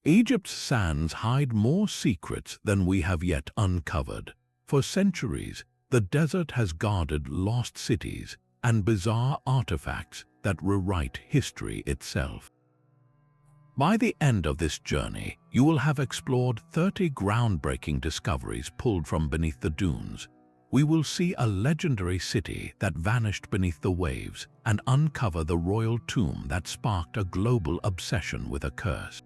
Egypt's sands hide more secrets than we have yet uncovered. For centuries, the desert has guarded lost cities and bizarre artifacts that rewrite history itself. By the end of this journey, you will have explored 30 groundbreaking discoveries pulled from beneath the dunes. We will see a legendary city that vanished beneath the waves and uncover the royal tomb that sparked a global obsession with a curse.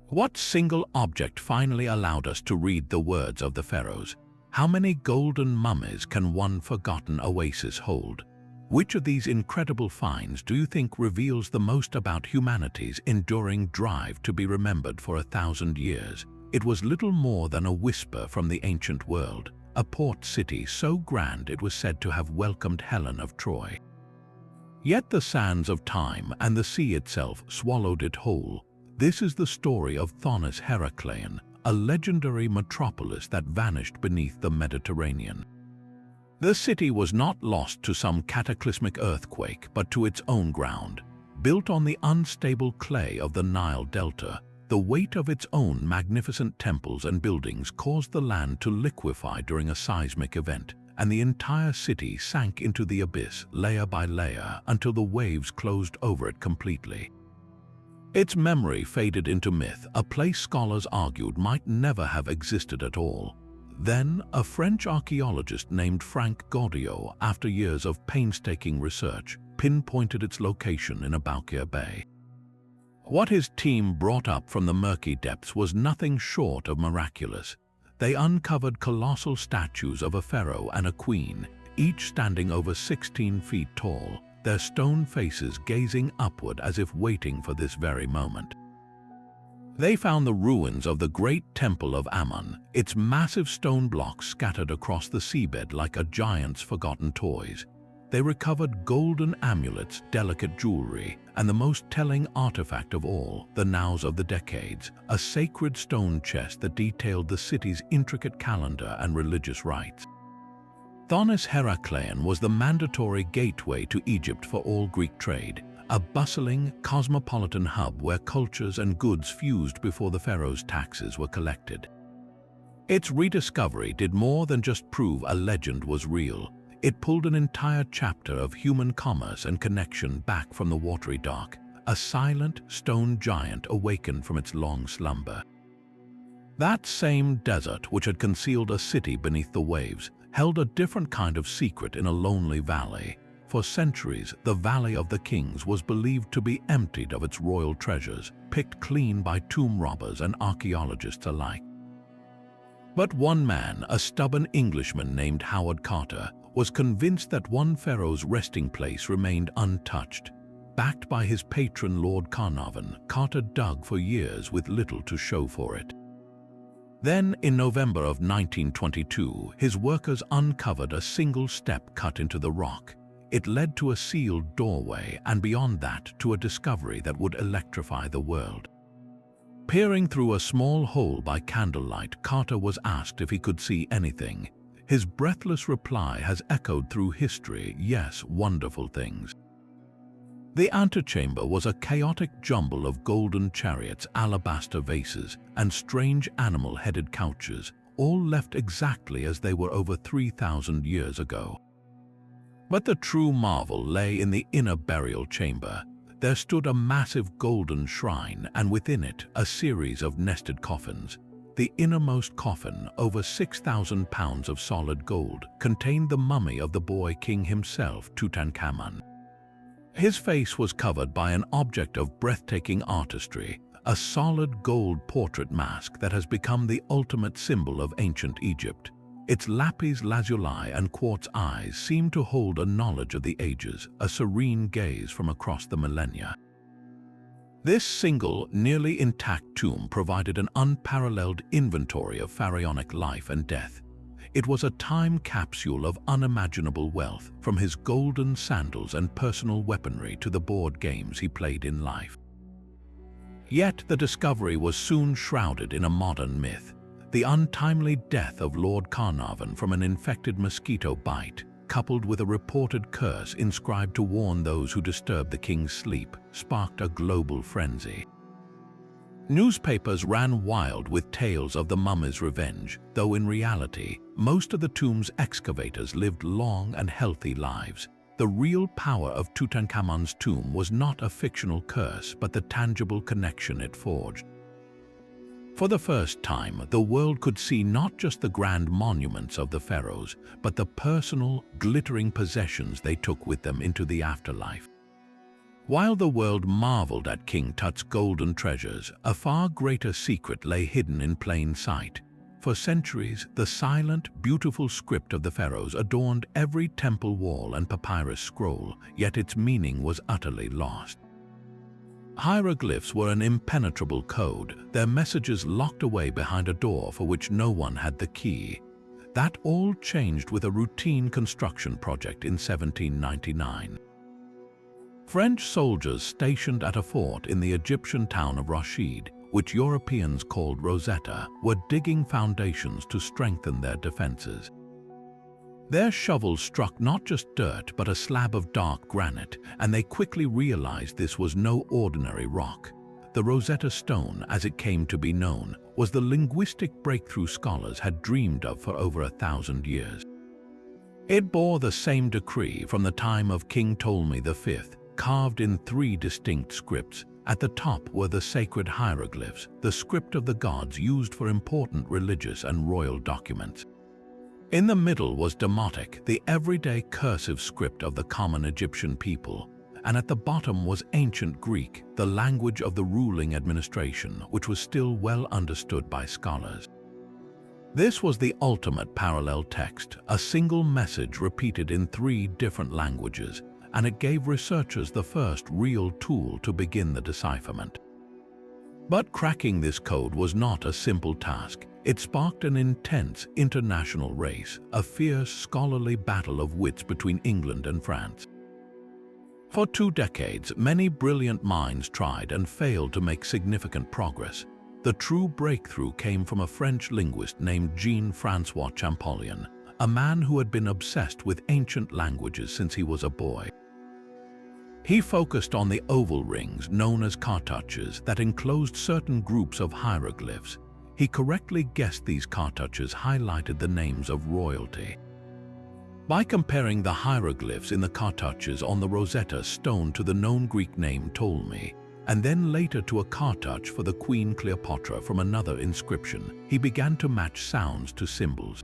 What single object finally allowed us to read the words of the pharaohs? How many golden mummies can one forgotten oasis hold? Which of these incredible finds do you think reveals the most about humanity's enduring drive to be remembered for 1,000 years? It was little more than a whisper from the ancient world, a port city so grand it was said to have welcomed Helen of Troy. Yet the sands of time and the sea itself swallowed it whole. This is the story of Thonis-Heracleion, a legendary metropolis that vanished beneath the Mediterranean. The city was not lost to some cataclysmic earthquake, but to its own ground. Built on the unstable clay of the Nile Delta, the weight of its own magnificent temples and buildings caused the land to liquefy during a seismic event, and the entire city sank into the abyss layer by layer until the waves closed over it completely. Its memory faded into myth, a place scholars argued might never have existed at all. Then, a French archaeologist named Franck Gaudiot, after years of painstaking research, pinpointed its location in Aboukir Bay. What his team brought up from the murky depths was nothing short of miraculous. They uncovered colossal statues of a pharaoh and a queen, each standing over 16 feet tall, their stone faces gazing upward as if waiting for this very moment. They found the ruins of the great temple of Ammon, its massive stone blocks scattered across the seabed like a giant's forgotten toys. They recovered golden amulets, delicate jewelry, and the most telling artifact of all, the Nows of the Decades, a sacred stone chest that detailed the city's intricate calendar and religious rites. Thonis-Heracleion was the mandatory gateway to Egypt for all Greek trade, a bustling, cosmopolitan hub where cultures and goods fused before the pharaoh's taxes were collected. Its rediscovery did more than just prove a legend was real. It pulled an entire chapter of human commerce and connection back from the watery dark, a silent stone giant awakened from its long slumber. That same desert, which had concealed a city beneath the waves, held a different kind of secret in a lonely valley. For centuries, the Valley of the Kings was believed to be emptied of its royal treasures, picked clean by tomb robbers and archaeologists alike. But one man, a stubborn Englishman named Howard Carter, was convinced that one pharaoh's resting place remained untouched. Backed by his patron Lord Carnarvon, Carter dug for years with little to show for it. Then, in November of 1922, his workers uncovered a single step cut into the rock. It led to a sealed doorway, and beyond that, to a discovery that would electrify the world. Peering through a small hole by candlelight, Carter was asked if he could see anything. His breathless reply has echoed through history, yes, wonderful things. The antechamber was a chaotic jumble of golden chariots, alabaster vases, and strange animal-headed couches, all left exactly as they were over 3,000 years ago. But the true marvel lay in the inner burial chamber. There stood a massive golden shrine, and within it a series of nested coffins. The innermost coffin, over 6,000 pounds of solid gold, contained the mummy of the boy king himself, Tutankhamun. His face was covered by an object of breathtaking artistry, a solid gold portrait mask that has become the ultimate symbol of ancient Egypt. Its lapis lazuli and quartz eyes seem to hold a knowledge of the ages, a serene gaze from across the millennia. This single, nearly intact tomb provided an unparalleled inventory of pharaonic life and death. It was a time capsule of unimaginable wealth, from his golden sandals and personal weaponry to the board games he played in life. Yet the discovery was soon shrouded in a modern myth. The untimely death of Lord Carnarvon from an infected mosquito bite, coupled with a reported curse inscribed to warn those who disturbed the king's sleep, sparked a global frenzy. Newspapers ran wild with tales of the mummy's revenge, though in reality, most of the tomb's excavators lived long and healthy lives. The real power of Tutankhamun's tomb was not a fictional curse, but the tangible connection it forged. For the first time, the world could see not just the grand monuments of the pharaohs, but the personal, glittering possessions they took with them into the afterlife. While the world marveled at King Tut's golden treasures, a far greater secret lay hidden in plain sight. For centuries, the silent, beautiful script of the pharaohs adorned every temple wall and papyrus scroll, yet its meaning was utterly lost. Hieroglyphs were an impenetrable code, their messages locked away behind a door for which no one had the key. That all changed with a routine construction project in 1799. French soldiers stationed at a fort in the Egyptian town of Rashid, which Europeans called Rosetta, were digging foundations to strengthen their defenses. Their shovels struck not just dirt but a slab of dark granite, and they quickly realized this was no ordinary rock. The Rosetta Stone, as it came to be known, was the linguistic breakthrough scholars had dreamed of for over 1,000 years. It bore the same decree from the time of King Ptolemy V, carved in 3 distinct scripts. At the top were the sacred hieroglyphs, the script of the gods used for important religious and royal documents. In the middle was Demotic, the everyday cursive script of the common Egyptian people, and at the bottom was ancient Greek, the language of the ruling administration, which was still well understood by scholars. This was the ultimate parallel text, a single message repeated in 3 different languages, and it gave researchers the first real tool to begin the decipherment. But cracking this code was not a simple task. It sparked an intense international race, a fierce scholarly battle of wits between England and France. For 2 decades, many brilliant minds tried and failed to make significant progress. The true breakthrough came from a French linguist named Jean-François Champollion, a man who had been obsessed with ancient languages since he was a boy. He focused on the oval rings known as cartouches that enclosed certain groups of hieroglyphs. He correctly guessed these cartouches highlighted the names of royalty. By comparing the hieroglyphs in the cartouches on the Rosetta Stone to the known Greek name Ptolemy, and then later to a cartouche for the Queen Cleopatra from another inscription, he began to match sounds to symbols.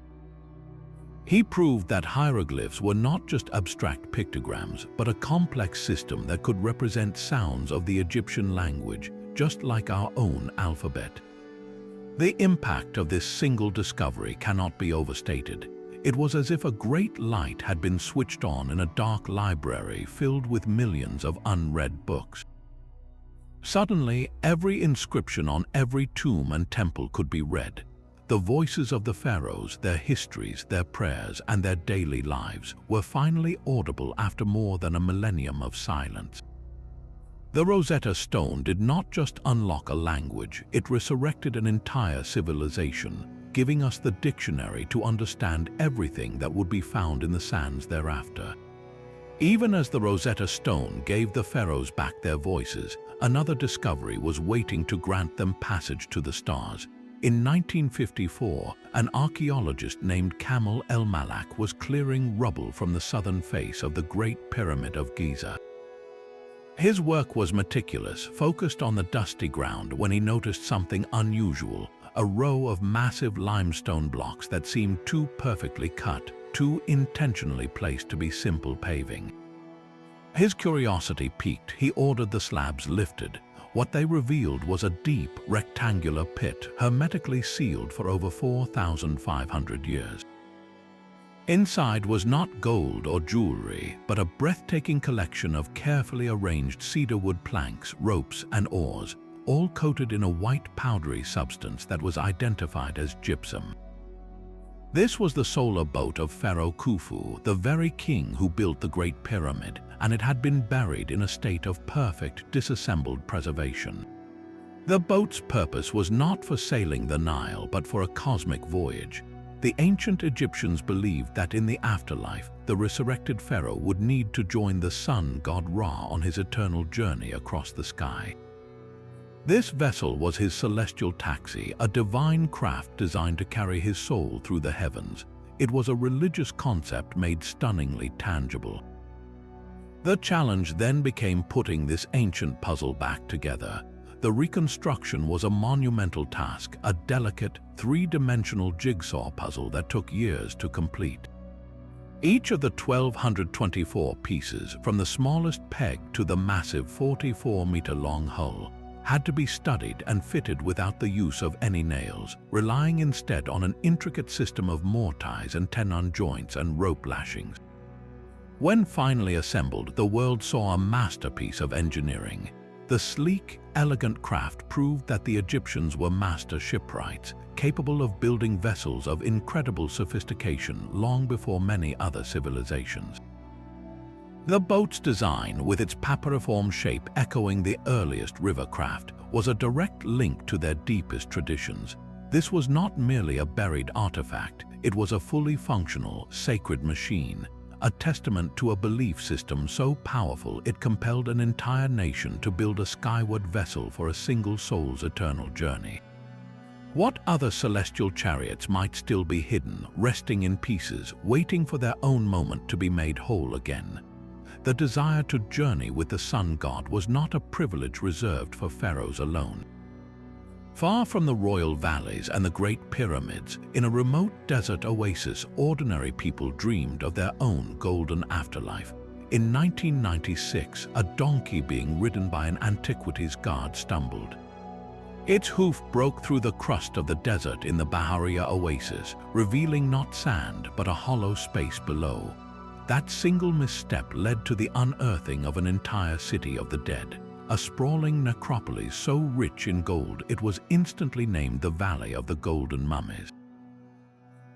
He proved that hieroglyphs were not just abstract pictograms, but a complex system that could represent sounds of the Egyptian language, just like our own alphabet. The impact of this single discovery cannot be overstated. It was as if a great light had been switched on in a dark library filled with millions of unread books. Suddenly, every inscription on every tomb and temple could be read. The voices of the pharaohs, their histories, their prayers, and their daily lives were finally audible after more than a millennium of silence. The Rosetta Stone did not just unlock a language, it resurrected an entire civilization, giving us the dictionary to understand everything that would be found in the sands thereafter. Even as the Rosetta Stone gave the pharaohs back their voices, another discovery was waiting to grant them passage to the stars. In 1954, an archaeologist named Kamel El-Malak was clearing rubble from the southern face of the Great Pyramid of Giza. His work was meticulous, focused on the dusty ground when he noticed something unusual, a row of massive limestone blocks that seemed too perfectly cut, too intentionally placed to be simple paving. His curiosity piqued. He ordered the slabs lifted. What they revealed was a deep, rectangular pit, hermetically sealed for over 4,500 years. Inside was not gold or jewelry, but a breathtaking collection of carefully arranged cedarwood planks, ropes, and oars, all coated in a white powdery substance that was identified as gypsum. This was the solar boat of Pharaoh Khufu, the very king who built the Great Pyramid, and it had been buried in a state of perfect, disassembled preservation. The boat's purpose was not for sailing the Nile, but for a cosmic voyage. The ancient Egyptians believed that in the afterlife, the resurrected pharaoh would need to join the sun god Ra on his eternal journey across the sky. This vessel was his celestial taxi, a divine craft designed to carry his soul through the heavens. It was a religious concept made stunningly tangible. The challenge then became putting this ancient puzzle back together. The reconstruction was a monumental task, a delicate, three-dimensional jigsaw puzzle that took years to complete. Each of the 1,224 pieces, from the smallest peg to the massive 44-meter-long hull, had to be studied and fitted without the use of any nails, relying instead on an intricate system of mortise and tenon joints and rope lashings. When finally assembled, the world saw a masterpiece of engineering. The sleek, elegant craft proved that the Egyptians were master shipwrights, capable of building vessels of incredible sophistication long before many other civilizations. The boat's design, with its papyrifform shape echoing the earliest river craft, was a direct link to their deepest traditions. This was not merely a buried artifact, it was a fully functional, sacred machine, a testament to a belief system so powerful it compelled an entire nation to build a skyward vessel for a single soul's eternal journey. What other celestial chariots might still be hidden, resting in pieces, waiting for their own moment to be made whole again? The desire to journey with the sun god was not a privilege reserved for pharaohs alone. Far from the royal valleys and the great pyramids, in a remote desert oasis, ordinary people dreamed of their own golden afterlife. In 1996, a donkey being ridden by an antiquities guard stumbled. Its hoof broke through the crust of the desert in the Bahariya oasis, revealing not sand but a hollow space below. That single misstep led to the unearthing of an entire city of the dead, a sprawling necropolis so rich in gold it was instantly named the Valley of the Golden Mummies.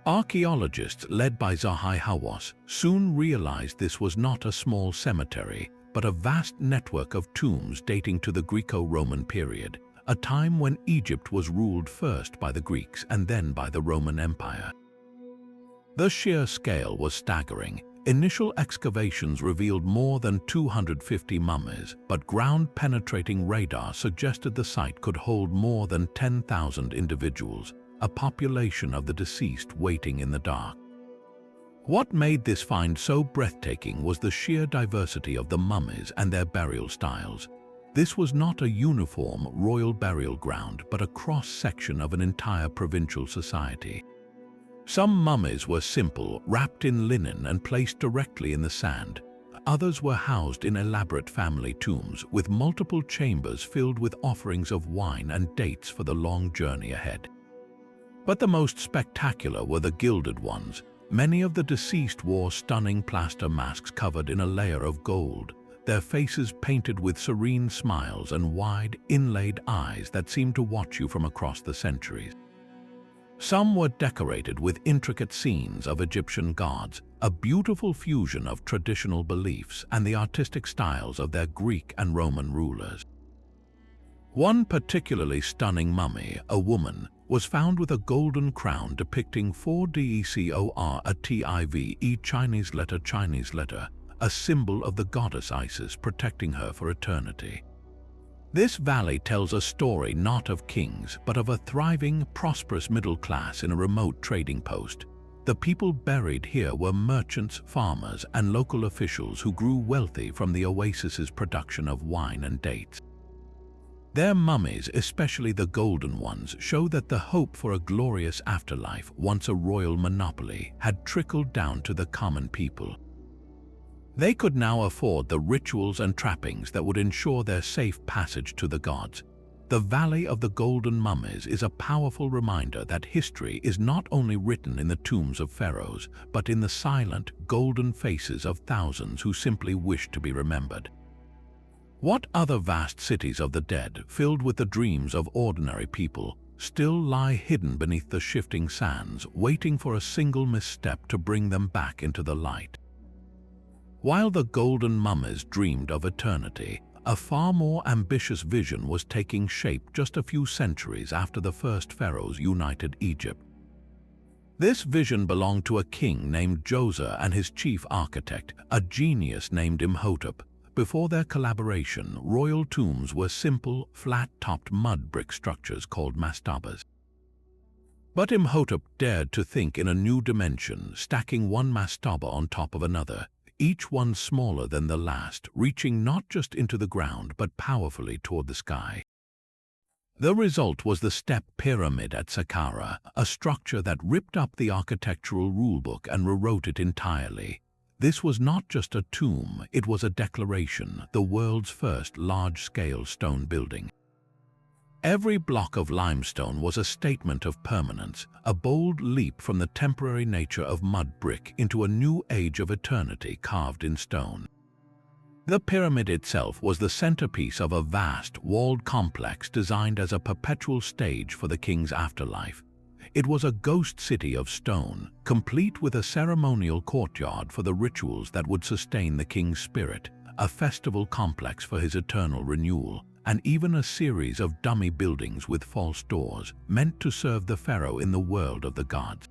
Archaeologists led by Zahi Hawass soon realized this was not a small cemetery, but a vast network of tombs dating to the Greco-Roman period, a time when Egypt was ruled first by the Greeks and then by the Roman Empire. The sheer scale was staggering. Initial excavations revealed more than 250 mummies, but ground-penetrating radar suggested the site could hold more than 10,000 individuals, a population of the deceased waiting in the dark. What made this find so breathtaking was the sheer diversity of the mummies and their burial styles. This was not a uniform royal burial ground, but a cross-section of an entire provincial society. Some mummies were simple, wrapped in linen and placed directly in the sand. Others were housed in elaborate family tombs, with multiple chambers filled with offerings of wine and dates for the long journey ahead. But the most spectacular were the gilded ones. Many of the deceased wore stunning plaster masks covered in a layer of gold, their faces painted with serene smiles and wide, inlaid eyes that seemed to watch you from across the centuries. Some were decorated with intricate scenes of Egyptian gods, a beautiful fusion of traditional beliefs and the artistic styles of their Greek and Roman rulers. One particularly stunning mummy, a woman, was found with a golden crown depicting 4DECOR a TIVE Chinese letter, a symbol of the goddess Isis protecting her for eternity. This valley tells a story not of kings, but of a thriving, prosperous middle class in a remote trading post. The people buried here were merchants, farmers, and local officials who grew wealthy from the oasis's production of wine and dates. Their mummies, especially the golden ones, show that the hope for a glorious afterlife, once a royal monopoly, had trickled down to the common people. They could now afford the rituals and trappings that would ensure their safe passage to the gods. The Valley of the Golden Mummies is a powerful reminder that history is not only written in the tombs of pharaohs, but in the silent, golden faces of thousands who simply wish to be remembered. What other vast cities of the dead, filled with the dreams of ordinary people, still lie hidden beneath the shifting sands, waiting for a single misstep to bring them back into the light? While the golden mummies dreamed of eternity, a far more ambitious vision was taking shape just a few centuries after the first pharaohs united Egypt. This vision belonged to a king named Djoser and his chief architect, a genius named Imhotep. before their collaboration, royal tombs were simple, flat-topped mud brick structures called mastabas. But Imhotep dared to think in a new dimension, stacking one mastaba on top of another, each one smaller than the last, reaching not just into the ground but powerfully toward the sky. The result was the Step Pyramid at Saqqara, a structure that ripped up the architectural rulebook and rewrote it entirely. This was not just a tomb, it was a declaration, the world's first large-scale stone building. Every block of limestone was a statement of permanence, a bold leap from the temporary nature of mud brick into a new age of eternity carved in stone. The pyramid itself was the centerpiece of a vast, walled complex designed as a perpetual stage for the king's afterlife. It was a ghost city of stone, complete with a ceremonial courtyard for the rituals that would sustain the king's spirit, a festival complex for his eternal renewal, and even a series of dummy buildings with false doors, meant to serve the pharaoh in the world of the gods.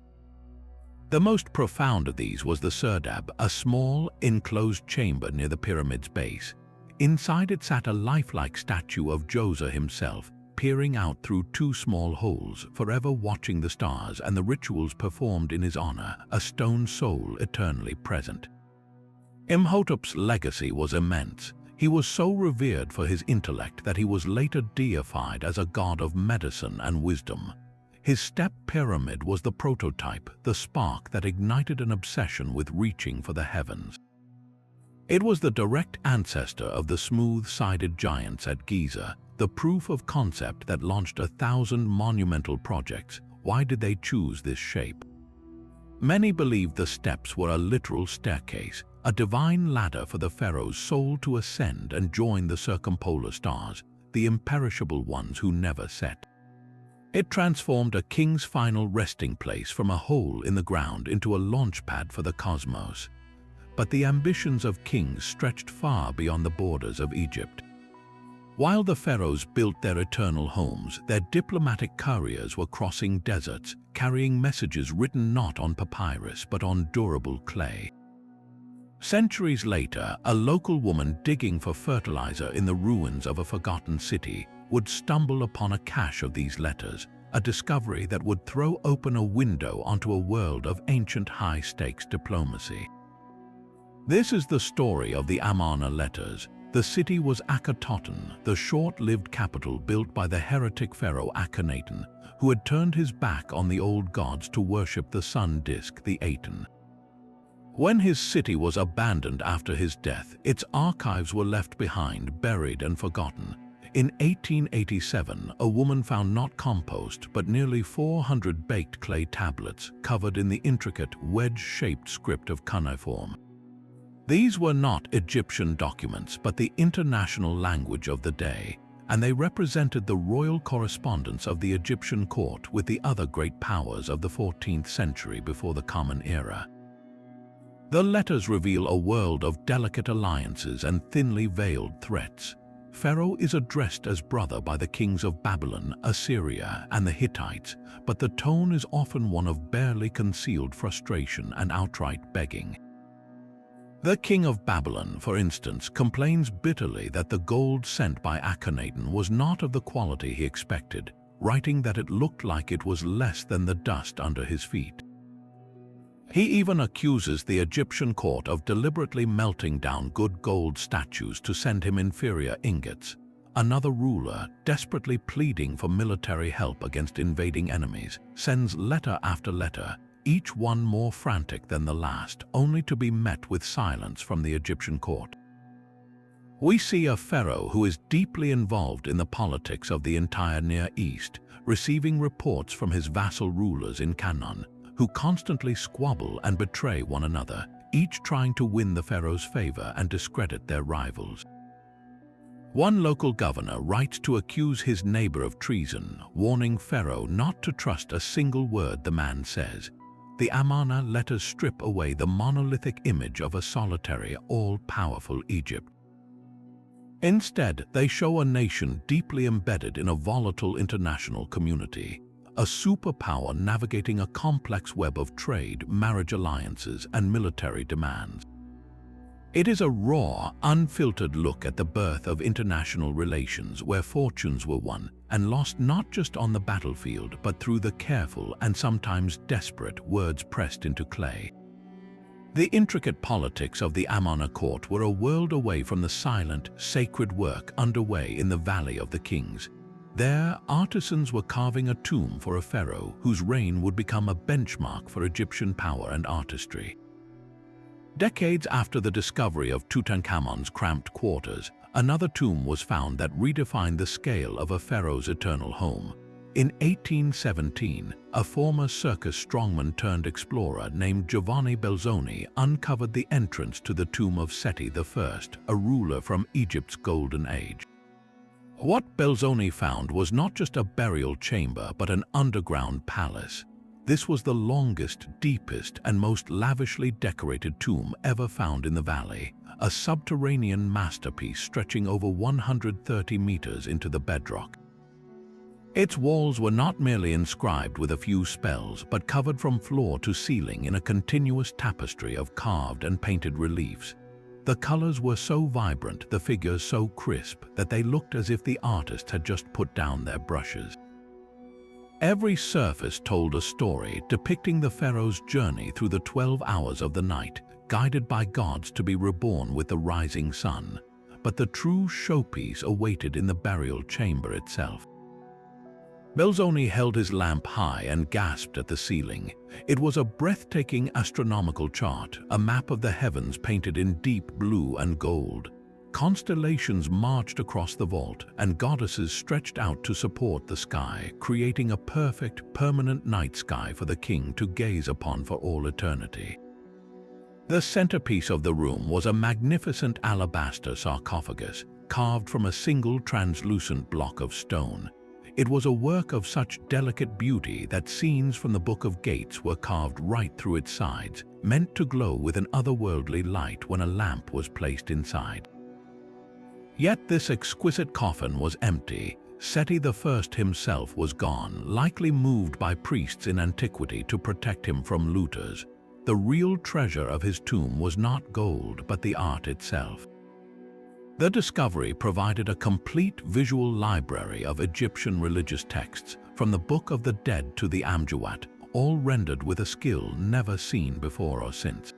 The most profound of these was the Serdab, a small, enclosed chamber near the pyramid's base. Inside it sat a lifelike statue of Djoser himself, peering out through two small holes, forever watching the stars and the rituals performed in his honor, a stone soul eternally present. Imhotep's legacy was immense. He was so revered for his intellect that he was later deified as a god of medicine and wisdom. His step pyramid was the prototype, the spark that ignited an obsession with reaching for the heavens. It was the direct ancestor of the smooth-sided giants at Giza, the proof of concept that launched 1,000 monumental projects. Why did they choose this shape? Many believed the steps were a literal staircase, a divine ladder for the pharaoh's soul to ascend and join the circumpolar stars, the imperishable ones who never set. It transformed a king's final resting place from a hole in the ground into a launch pad for the cosmos. But the ambitions of kings stretched far beyond the borders of Egypt. While the pharaohs built their eternal homes, their diplomatic couriers were crossing deserts, carrying messages written not on papyrus but on durable clay. Centuries later, a local woman digging for fertilizer in the ruins of a forgotten city would stumble upon a cache of these letters, a discovery that would throw open a window onto a world of ancient high-stakes diplomacy. This is the story of the Amarna letters. The city was Akhenaten, the short-lived capital built by the heretic pharaoh Akhenaten, who had turned his back on the old gods to worship the sun disk, the Aten. When his city was abandoned after his death, its archives were left behind, buried and forgotten. In 1887, a woman found not compost but nearly 400 baked clay tablets covered in the intricate, wedge-shaped script of cuneiform. These were not Egyptian documents but the international language of the day, and they represented the royal correspondence of the Egyptian court with the other great powers of the 14th century before the Common Era. The letters reveal a world of delicate alliances and thinly veiled threats. Pharaoh is addressed as brother by the kings of Babylon, Assyria, and the Hittites, but the tone is often one of barely concealed frustration and outright begging. The king of Babylon, for instance, complains bitterly that the gold sent by Akhenaten was not of the quality he expected, writing that it looked like it was less than the dust under his feet. He even accuses the Egyptian court of deliberately melting down good gold statues to send him inferior ingots. Another ruler, desperately pleading for military help against invading enemies, sends letter after letter, each one more frantic than the last, only to be met with silence from the Egyptian court. We see a pharaoh who is deeply involved in the politics of the entire Near East, receiving reports from his vassal rulers in Canaan, who constantly squabble and betray one another, each trying to win the pharaoh's favor and discredit their rivals. One local governor writes to accuse his neighbor of treason, warning Pharaoh not to trust a single word the man says. The Amarna letters strip away the monolithic image of a solitary, all-powerful Egypt. Instead, they show a nation deeply embedded in a volatile international community, a superpower navigating a complex web of trade, marriage alliances, and military demands. It is a raw, unfiltered look at the birth of international relations where fortunes were won and lost not just on the battlefield but through the careful and sometimes desperate words pressed into clay. The intricate politics of the Amarna court were a world away from the silent, sacred work underway in the Valley of the Kings. There, artisans were carving a tomb for a pharaoh whose reign would become a benchmark for Egyptian power and artistry. Decades after the discovery of Tutankhamun's cramped quarters, another tomb was found that redefined the scale of a pharaoh's eternal home. In 1817, a former circus strongman turned explorer named Giovanni Belzoni uncovered the entrance to the tomb of Seti I, a ruler from Egypt's Golden Age. What Belzoni found was not just a burial chamber but an underground palace. This was the longest, deepest, and most lavishly decorated tomb ever found in the valley, a subterranean masterpiece stretching over 130 meters into the bedrock. Its walls were not merely inscribed with a few spells, but covered from floor to ceiling in a continuous tapestry of carved and painted reliefs. The colors were so vibrant, the figures so crisp, that they looked as if the artist had just put down their brushes. Every surface told a story depicting the pharaoh's journey through the 12 hours of the night, guided by gods to be reborn with the rising sun. But the true showpiece awaited in the burial chamber itself. Belzoni held his lamp high and gasped at the ceiling. It was a breathtaking astronomical chart, a map of the heavens painted in deep blue and gold. Constellations marched across the vault, and goddesses stretched out to support the sky, creating a perfect, permanent night sky for the king to gaze upon for all eternity. The centerpiece of the room was a magnificent alabaster sarcophagus, carved from a single translucent block of stone. It was a work of such delicate beauty that scenes from the Book of Gates were carved right through its sides, meant to glow with an otherworldly light when a lamp was placed inside. Yet this exquisite coffin was empty. Seti I himself was gone, likely moved by priests in antiquity to protect him from looters. The real treasure of his tomb was not gold, but the art itself. The discovery provided a complete visual library of Egyptian religious texts, from the Book of the Dead to the Amjuwat, all rendered with a skill never seen before or since.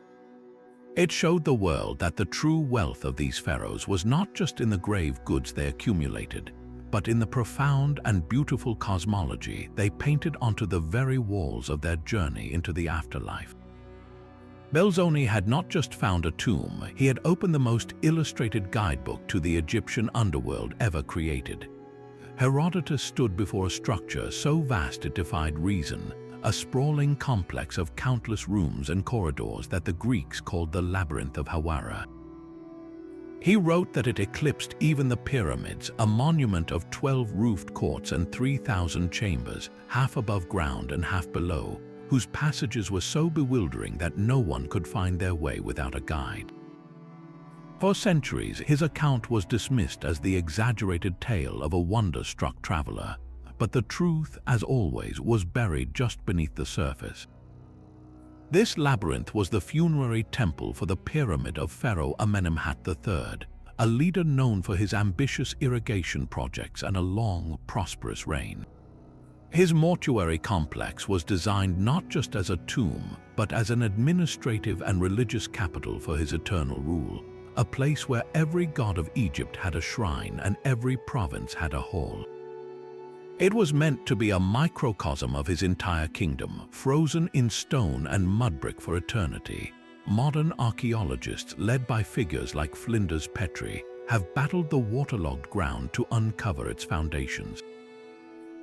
It showed the world that the true wealth of these pharaohs was not just in the grave goods they accumulated, but in the profound and beautiful cosmology they painted onto the very walls of their journey into the afterlife. Belzoni had not just found a tomb, he had opened the most illustrated guidebook to the Egyptian underworld ever created. Herodotus stood before a structure so vast it defied reason, a sprawling complex of countless rooms and corridors that the Greeks called the Labyrinth of Hawara. He wrote that it eclipsed even the pyramids, a monument of 12 roofed courts and 3,000 chambers, half above ground and half below, whose passages were so bewildering that no one could find their way without a guide. For centuries, his account was dismissed as the exaggerated tale of a wonder-struck traveler. But the truth, as always, was buried just beneath the surface. This labyrinth was the funerary temple for the pyramid of Pharaoh Amenemhat III, a leader known for his ambitious irrigation projects and a long, prosperous reign. His mortuary complex was designed not just as a tomb, but as an administrative and religious capital for his eternal rule, a place where every god of Egypt had a shrine and every province had a hall. It was meant to be a microcosm of his entire kingdom, frozen in stone and mudbrick for eternity. Modern archaeologists, led by figures like Flinders Petrie, have battled the waterlogged ground to uncover its foundations.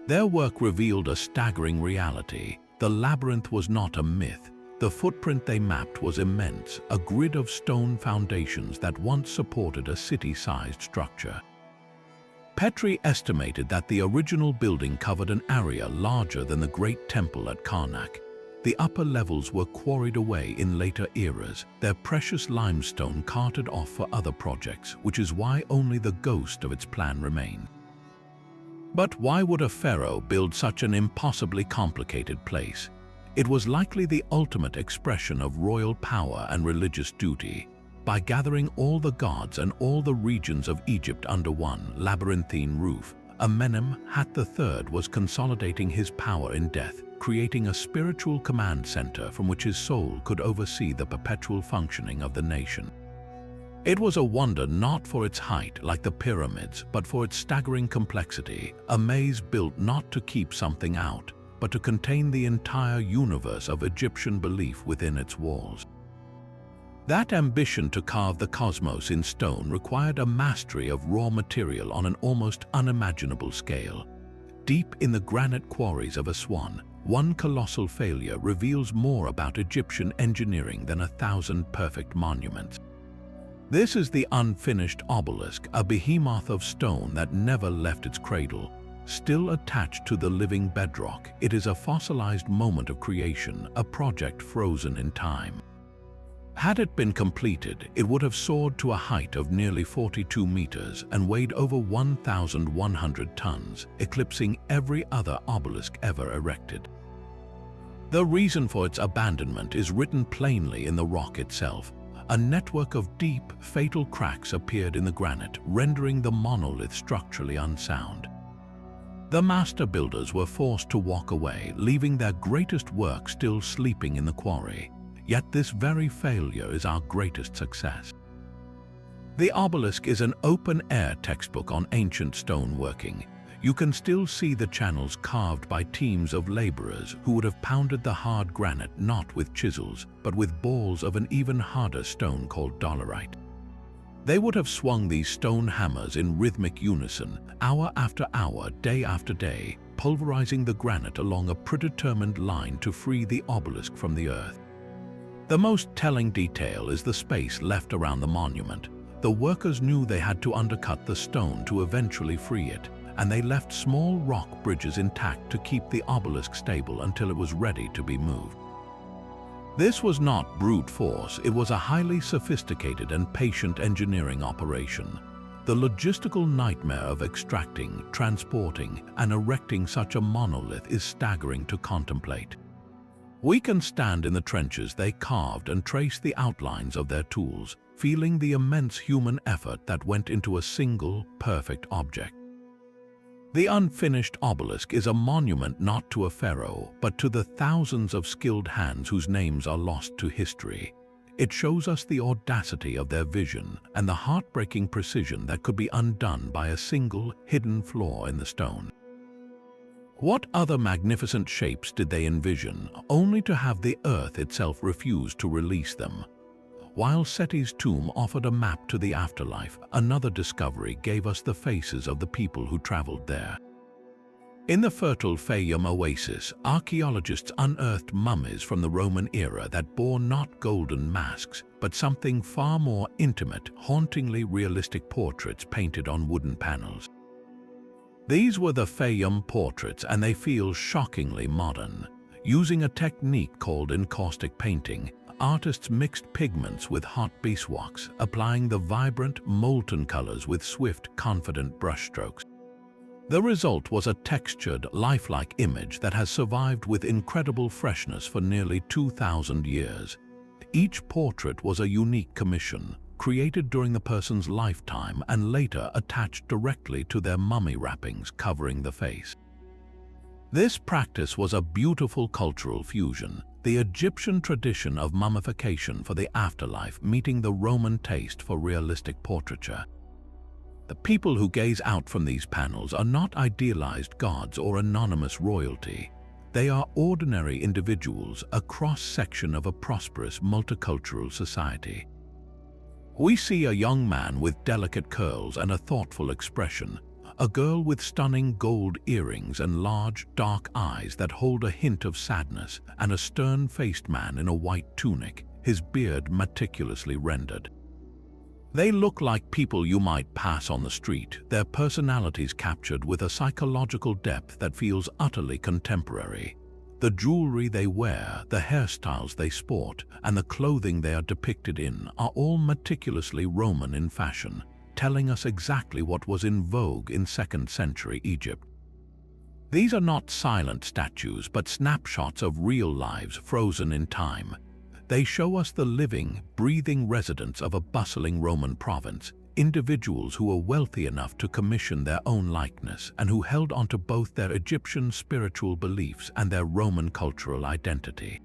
Their work revealed a staggering reality. The labyrinth was not a myth. The footprint they mapped was immense, a grid of stone foundations that once supported a city-sized structure. Petrie estimated that the original building covered an area larger than the Great Temple at Karnak. The upper levels were quarried away in later eras, their precious limestone carted off for other projects, which is why only the ghost of its plan remained. But why would a pharaoh build such an impossibly complicated place? It was likely the ultimate expression of royal power and religious duty. By gathering all the gods and all the regions of Egypt under one labyrinthine roof, Amenemhat III was consolidating his power in death, creating a spiritual command center from which his soul could oversee the perpetual functioning of the nation. It was a wonder not for its height like the pyramids, but for its staggering complexity, a maze built not to keep something out, but to contain the entire universe of Egyptian belief within its walls. That ambition to carve the cosmos in stone required a mastery of raw material on an almost unimaginable scale. Deep in the granite quarries of Aswan, one colossal failure reveals more about Egyptian engineering than 1,000 perfect monuments. This is the unfinished obelisk, a behemoth of stone that never left its cradle. Still attached to the living bedrock, it is a fossilized moment of creation, a project frozen in time. Had it been completed, it would have soared to a height of nearly 42 meters and weighed over 1,100 tons, eclipsing every other obelisk ever erected. The reason for its abandonment is written plainly in the rock itself. A network of deep, fatal cracks appeared in the granite, rendering the monolith structurally unsound. The master builders were forced to walk away, leaving their greatest work still sleeping in the quarry. Yet this very failure is our greatest success. The obelisk is an open-air textbook on ancient stoneworking. You can still see the channels carved by teams of laborers who would have pounded the hard granite not with chisels, but with balls of an even harder stone called dolerite. They would have swung these stone hammers in rhythmic unison, hour after hour, day after day, pulverizing the granite along a predetermined line to free the obelisk from the earth. The most telling detail is the space left around the monument. The workers knew they had to undercut the stone to eventually free it, and they left small rock bridges intact to keep the obelisk stable until it was ready to be moved. This was not brute force, it was a highly sophisticated and patient engineering operation. The logistical nightmare of extracting, transporting, and erecting such a monolith is staggering to contemplate. We can stand in the trenches they carved and trace the outlines of their tools, feeling the immense human effort that went into a single, perfect object. The unfinished obelisk is a monument not to a pharaoh, but to the thousands of skilled hands whose names are lost to history. It shows us the audacity of their vision and the heartbreaking precision that could be undone by a single, hidden flaw in the stone. What other magnificent shapes did they envision, only to have the earth itself refuse to release them? While Seti's tomb offered a map to the afterlife, another discovery gave us the faces of the people who traveled there. In the fertile Fayum oasis, archaeologists unearthed mummies from the Roman era that bore not golden masks, but something far more intimate, hauntingly realistic portraits painted on wooden panels. These were the Fayum portraits, and they feel shockingly modern. Using a technique called encaustic painting, artists mixed pigments with hot beeswax, applying the vibrant, molten colors with swift, confident brushstrokes. The result was a textured, lifelike image that has survived with incredible freshness for nearly 2,000 years. Each portrait was a unique commission, created during the person's lifetime and later attached directly to their mummy wrappings covering the face. This practice was a beautiful cultural fusion, the Egyptian tradition of mummification for the afterlife meeting the Roman taste for realistic portraiture. The people who gaze out from these panels are not idealized gods or anonymous royalty. They are ordinary individuals, a cross-section of a prosperous multicultural society. We see a young man with delicate curls and a thoughtful expression, a girl with stunning gold earrings and large, dark eyes that hold a hint of sadness, and a stern-faced man in a white tunic, his beard meticulously rendered. They look like people you might pass on the street, their personalities captured with a psychological depth that feels utterly contemporary. The jewelry they wear, the hairstyles they sport, and the clothing they are depicted in are all meticulously Roman in fashion, telling us exactly what was in vogue in 2nd century Egypt. These are not silent statues, but snapshots of real lives frozen in time. They show us the living, breathing residents of a bustling Roman province, individuals who were wealthy enough to commission their own likeness and who held onto both their Egyptian spiritual beliefs and their Roman cultural identity.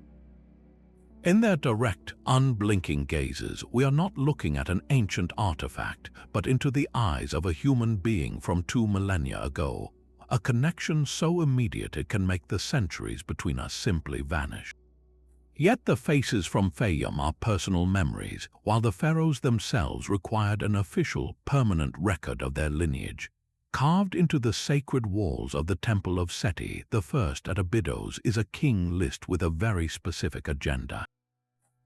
In their direct, unblinking gazes, we are not looking at an ancient artifact, but into the eyes of a human being from 2 millennia ago, a connection so immediate it can make the centuries between us simply vanish. Yet the faces from Fayum are personal memories, while the pharaohs themselves required an official, permanent record of their lineage. Carved into the sacred walls of the Temple of Seti, the first at Abydos, is a king list with a very specific agenda.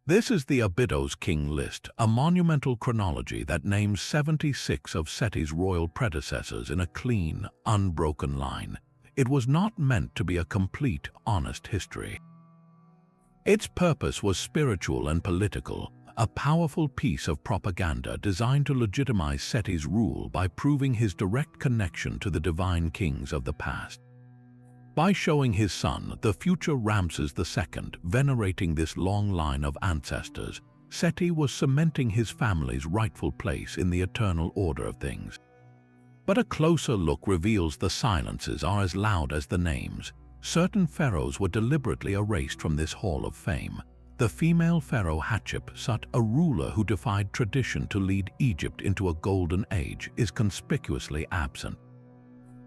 This is the Abydos King List, a monumental chronology that names 76 of Seti's royal predecessors in a clean, unbroken line. It was not meant to be a complete, honest history. Its purpose was spiritual and political, a powerful piece of propaganda designed to legitimize Seti's rule by proving his direct connection to the divine kings of the past. By showing his son, the future Ramses II, venerating this long line of ancestors, Seti was cementing his family's rightful place in the eternal order of things. But a closer look reveals the silences are as loud as the names. Certain pharaohs were deliberately erased from this hall of fame. The female pharaoh Hatshepsut, a ruler who defied tradition to lead Egypt into a golden age, is conspicuously absent.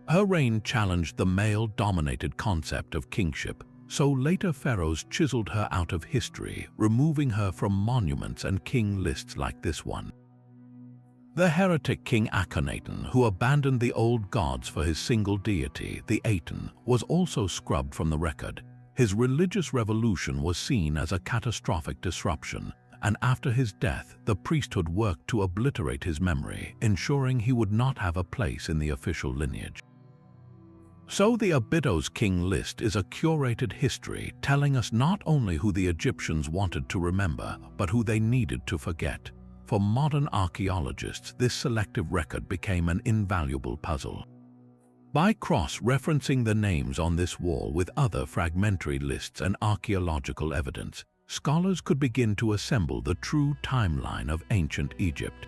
Her reign challenged the male-dominated concept of kingship, so later pharaohs chiseled her out of history, removing her from monuments and king lists like this one. The heretic king Akhenaten, who abandoned the old gods for his single deity, the Aten, was also scrubbed from the record. His religious revolution was seen as a catastrophic disruption, and after his death, the priesthood worked to obliterate his memory, ensuring he would not have a place in the official lineage. So the Abydos King List is a curated history telling us not only who the Egyptians wanted to remember, but who they needed to forget. For modern archaeologists, this selective record became an invaluable puzzle. By cross-referencing the names on this wall with other fragmentary lists and archaeological evidence, scholars could begin to assemble the true timeline of ancient Egypt.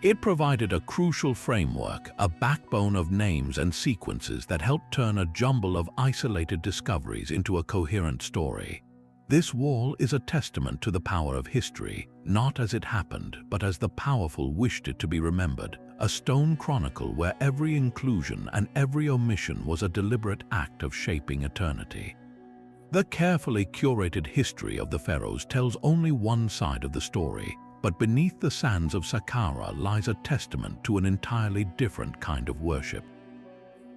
It provided a crucial framework, a backbone of names and sequences that helped turn a jumble of isolated discoveries into a coherent story. This wall is a testament to the power of history, not as it happened, but as the powerful wished it to be remembered, a stone chronicle where every inclusion and every omission was a deliberate act of shaping eternity. The carefully curated history of the pharaohs tells only one side of the story, but beneath the sands of Saqqara lies a testament to an entirely different kind of worship.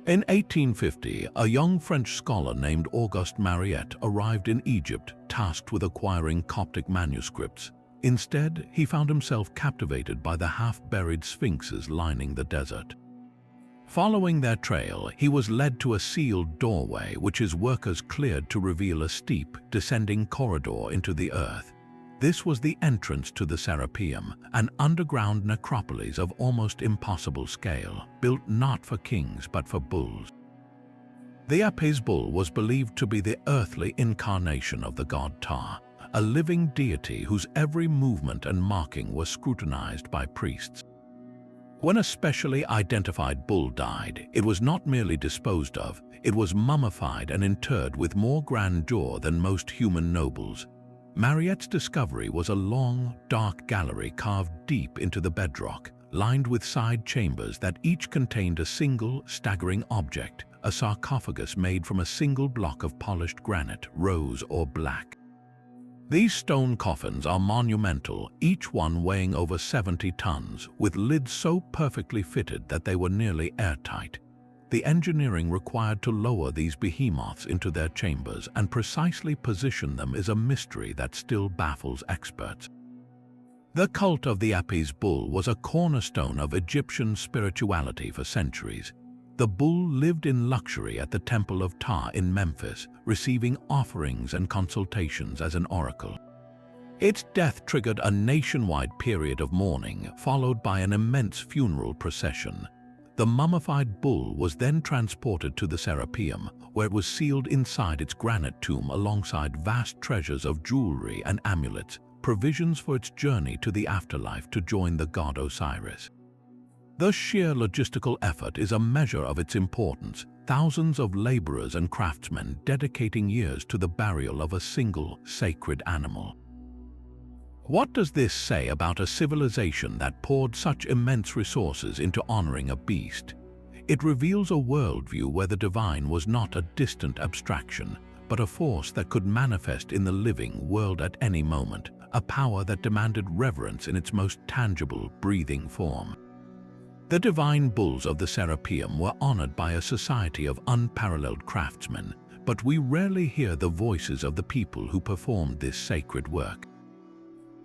In 1850, a young French scholar named Auguste Mariette arrived in Egypt, tasked with acquiring Coptic manuscripts. Instead, he found himself captivated by the half-buried sphinxes lining the desert. Following their trail, he was led to a sealed doorway which his workers cleared to reveal a steep, descending corridor into the earth. This was the entrance to the Serapeum, an underground necropolis of almost impossible scale, built not for kings but for bulls. The Apis bull was believed to be the earthly incarnation of the god Ptah, a living deity whose every movement and marking was scrutinized by priests. When a specially identified bull died, it was not merely disposed of, it was mummified and interred with more grandeur than most human nobles. Mariette's discovery was a long, dark gallery carved deep into the bedrock, lined with side chambers that each contained a single, staggering object, a sarcophagus made from a single block of polished granite, rose or black. These stone coffins are monumental, each one weighing over 70 tons, with lids so perfectly fitted that they were nearly airtight. The engineering required to lower these behemoths into their chambers and precisely position them is a mystery that still baffles experts. The cult of the Apis bull was a cornerstone of Egyptian spirituality for centuries. The bull lived in luxury at the Temple of Ptah in Memphis, receiving offerings and consultations as an oracle. Its death triggered a nationwide period of mourning, followed by an immense funeral procession. The mummified bull was then transported to the Serapeum, where it was sealed inside its granite tomb alongside vast treasures of jewelry and amulets, provisions for its journey to the afterlife to join the god Osiris. The sheer logistical effort is a measure of its importance, thousands of laborers and craftsmen dedicating years to the burial of a single sacred animal. What does this say about a civilization that poured such immense resources into honoring a beast? It reveals a worldview where the divine was not a distant abstraction, but a force that could manifest in the living world at any moment, a power that demanded reverence in its most tangible, breathing form. The divine bulls of the Serapeum were honored by a society of unparalleled craftsmen, but we rarely hear the voices of the people who performed this sacred work.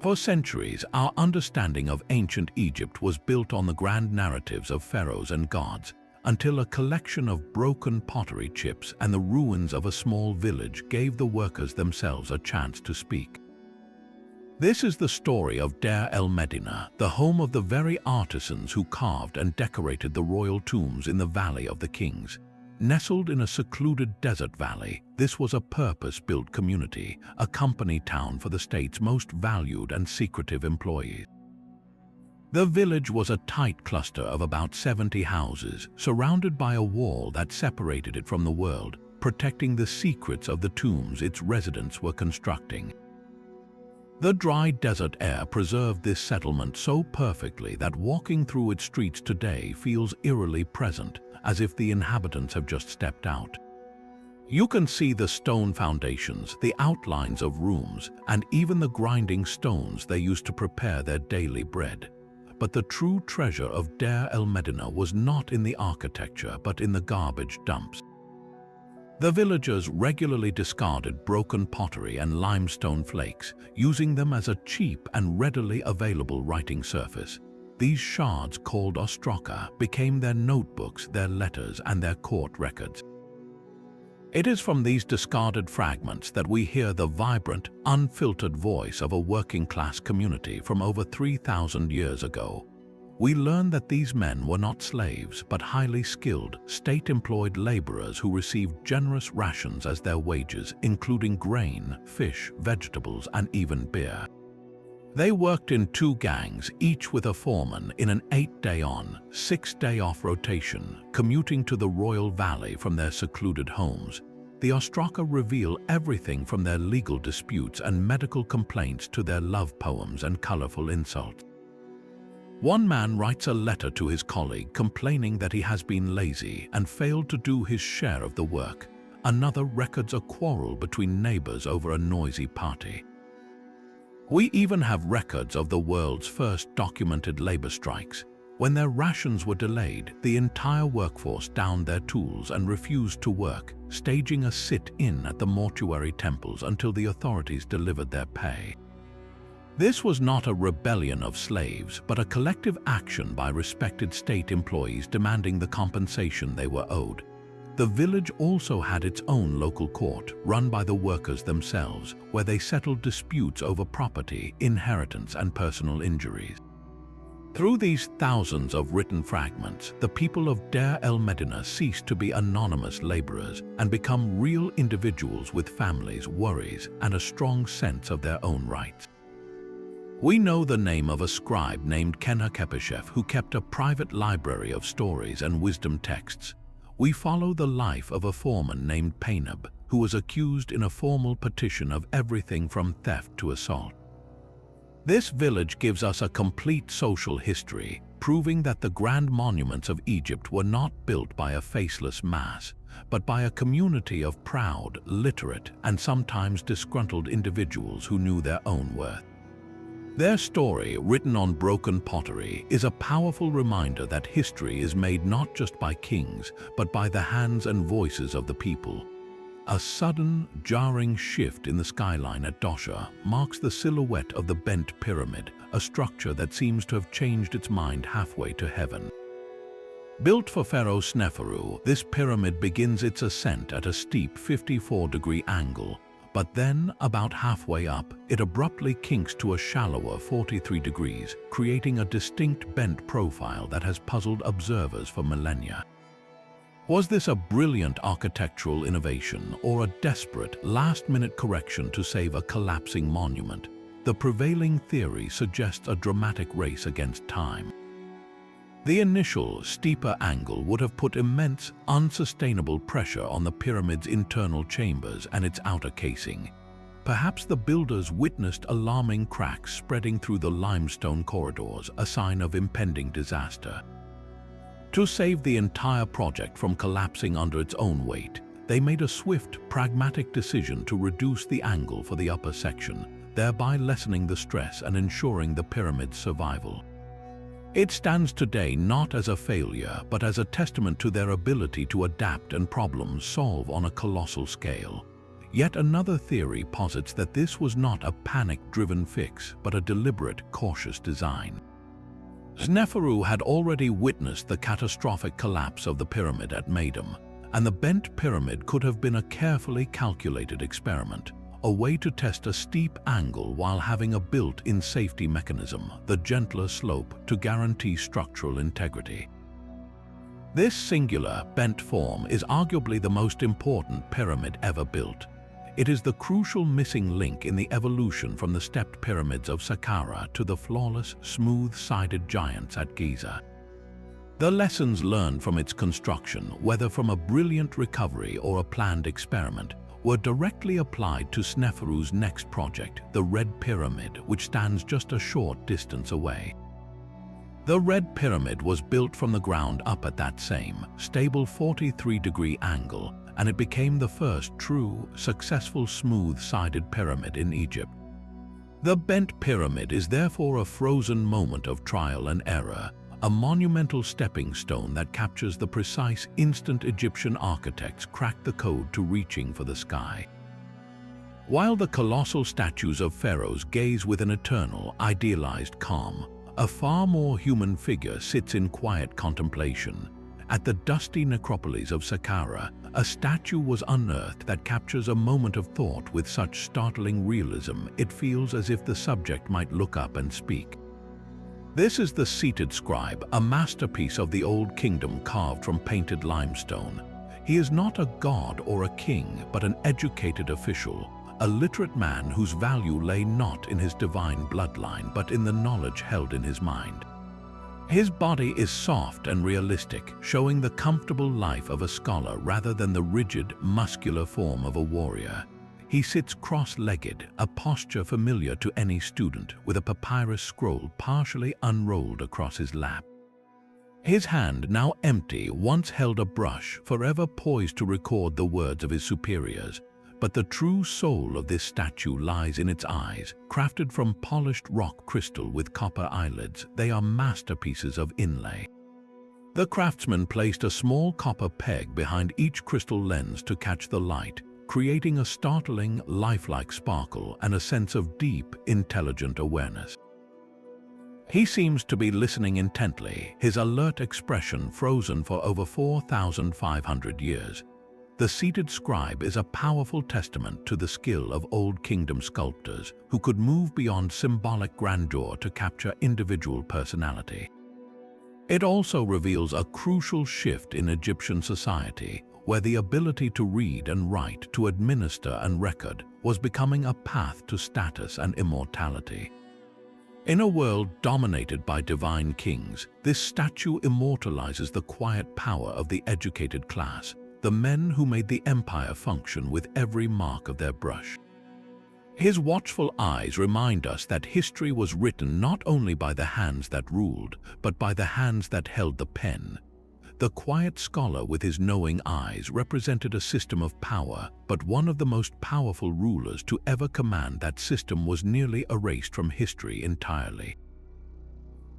For centuries, our understanding of ancient Egypt was built on the grand narratives of pharaohs and gods, until a collection of broken pottery chips and the ruins of a small village gave the workers themselves a chance to speak. This is the story of Deir el-Medina, the home of the very artisans who carved and decorated the royal tombs in the Valley of the Kings. Nestled in a secluded desert valley, this was a purpose-built community, a company town for the state's most valued and secretive employees. The village was a tight cluster of about 70 houses, surrounded by a wall that separated it from the world, protecting the secrets of the tombs its residents were constructing. The dry desert air preserved this settlement so perfectly that walking through its streets today feels eerily present, as if the inhabitants have just stepped out. You can see the stone foundations, the outlines of rooms, and even the grinding stones they used to prepare their daily bread. But the true treasure of Deir el-Medina was not in the architecture, but in the garbage dumps. The villagers regularly discarded broken pottery and limestone flakes, using them as a cheap and readily available writing surface. These shards, called ostroka, became their notebooks, their letters, and their court records. It is from these discarded fragments that we hear the vibrant, unfiltered voice of a working-class community from over 3,000 years ago. We learn that these men were not slaves, but highly skilled, state-employed laborers who received generous rations as their wages, including grain, fish, vegetables, and even beer. They worked in 2 gangs, each with a foreman, in an 8-day on, 6-day off rotation, commuting to the Royal Valley from their secluded homes. The ostroka reveal everything from their legal disputes and medical complaints to their love poems and colorful insults. One man writes a letter to his colleague complaining that he has been lazy and failed to do his share of the work. Another records a quarrel between neighbors over a noisy party. We even have records of the world's first documented labor strikes. When their rations were delayed, the entire workforce downed their tools and refused to work, staging a sit-in at the mortuary temples until the authorities delivered their pay. This was not a rebellion of slaves, but a collective action by respected state employees demanding the compensation they were owed. The village also had its own local court, run by the workers themselves, where they settled disputes over property, inheritance, and personal injuries. Through these thousands of written fragments, the people of Deir el-Medina ceased to be anonymous laborers and become real individuals with families, worries, and a strong sense of their own rights. We know the name of a scribe named Kenha-Kepeshef who kept a private library of stories and wisdom texts. We follow the life of a foreman named Painab, who was accused in a formal petition of everything from theft to assault. This village gives us a complete social history, proving that the grand monuments of Egypt were not built by a faceless mass, but by a community of proud, literate, and sometimes disgruntled individuals who knew their own worth. Their story, written on broken pottery, is a powerful reminder that history is made not just by kings, but by the hands and voices of the people. A sudden, jarring shift in the skyline at Dosha marks the silhouette of the bent pyramid, a structure that seems to have changed its mind halfway to heaven. Built for Pharaoh Sneferu, this pyramid begins its ascent at a steep 54-degree angle, But then, about halfway up, it abruptly kinks to a shallower 43 degrees, creating a distinct bent profile that has puzzled observers for millennia. Was this a brilliant architectural innovation or a desperate, last-minute correction to save a collapsing monument? The prevailing theory suggests a dramatic race against time. The initial, steeper angle would have put immense, unsustainable pressure on the pyramid's internal chambers and its outer casing. Perhaps the builders witnessed alarming cracks spreading through the limestone corridors, a sign of impending disaster. To save the entire project from collapsing under its own weight, they made a swift, pragmatic decision to reduce the angle for the upper section, thereby lessening the stress and ensuring the pyramid's survival. It stands today not as a failure, but as a testament to their ability to adapt and problem solve on a colossal scale. Yet another theory posits that this was not a panic-driven fix, but a deliberate, cautious design. Sneferu had already witnessed the catastrophic collapse of the pyramid at Meidum, and the bent pyramid could have been a carefully calculated experiment, a way to test a steep angle while having a built-in safety mechanism, the gentler slope, to guarantee structural integrity. This singular, bent form is arguably the most important pyramid ever built. It is the crucial missing link in the evolution from the stepped pyramids of Saqqara to the flawless, smooth-sided giants at Giza. The lessons learned from its construction, whether from a brilliant recovery or a planned experiment, were directly applied to Sneferu's next project, the Red Pyramid, which stands just a short distance away. The Red Pyramid was built from the ground up at that same, stable 43-degree angle, and it became the first true, successful smooth-sided pyramid in Egypt. The bent pyramid is therefore a frozen moment of trial and error, a monumental stepping stone that captures the precise instant Egyptian architects cracked the code to reaching for the sky. While the colossal statues of pharaohs gaze with an eternal, idealized calm, a far more human figure sits in quiet contemplation. At the dusty necropolis of Saqqara, a statue was unearthed that captures a moment of thought with such startling realism it feels as if the subject might look up and speak. This is the seated scribe, a masterpiece of the Old Kingdom carved from painted limestone. He is not a god or a king, but an educated official, a literate man whose value lay not in his divine bloodline, but in the knowledge held in his mind. His body is soft and realistic, showing the comfortable life of a scholar rather than the rigid, muscular form of a warrior. He sits cross-legged, a posture familiar to any student, with a papyrus scroll partially unrolled across his lap. His hand, now empty, once held a brush, forever poised to record the words of his superiors. But the true soul of this statue lies in its eyes, crafted from polished rock crystal with copper eyelids. They are masterpieces of inlay. The craftsman placed a small copper peg behind each crystal lens to catch the light, creating a startling, lifelike sparkle and a sense of deep, intelligent awareness. He seems to be listening intently, his alert expression frozen for over 4,500 years. The seated scribe is a powerful testament to the skill of Old Kingdom sculptors who could move beyond symbolic grandeur to capture individual personality. It also reveals a crucial shift in Egyptian society, where the ability to read and write, to administer and record, was becoming a path to status and immortality. In a world dominated by divine kings, this statue immortalizes the quiet power of the educated class, the men who made the empire function with every mark of their brush. His watchful eyes remind us that history was written not only by the hands that ruled, but by the hands that held the pen. The quiet scholar with his knowing eyes represented a system of power, but one of the most powerful rulers to ever command that system was nearly erased from history entirely.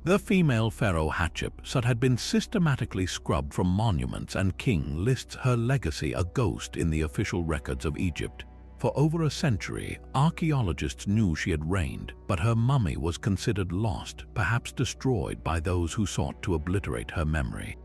The female pharaoh Hatshepsut had been systematically scrubbed from monuments, and king lists her legacy a ghost in the official records of Egypt. For over a century, archaeologists knew she had reigned, but her mummy was considered lost, perhaps destroyed by those who sought to obliterate her memory.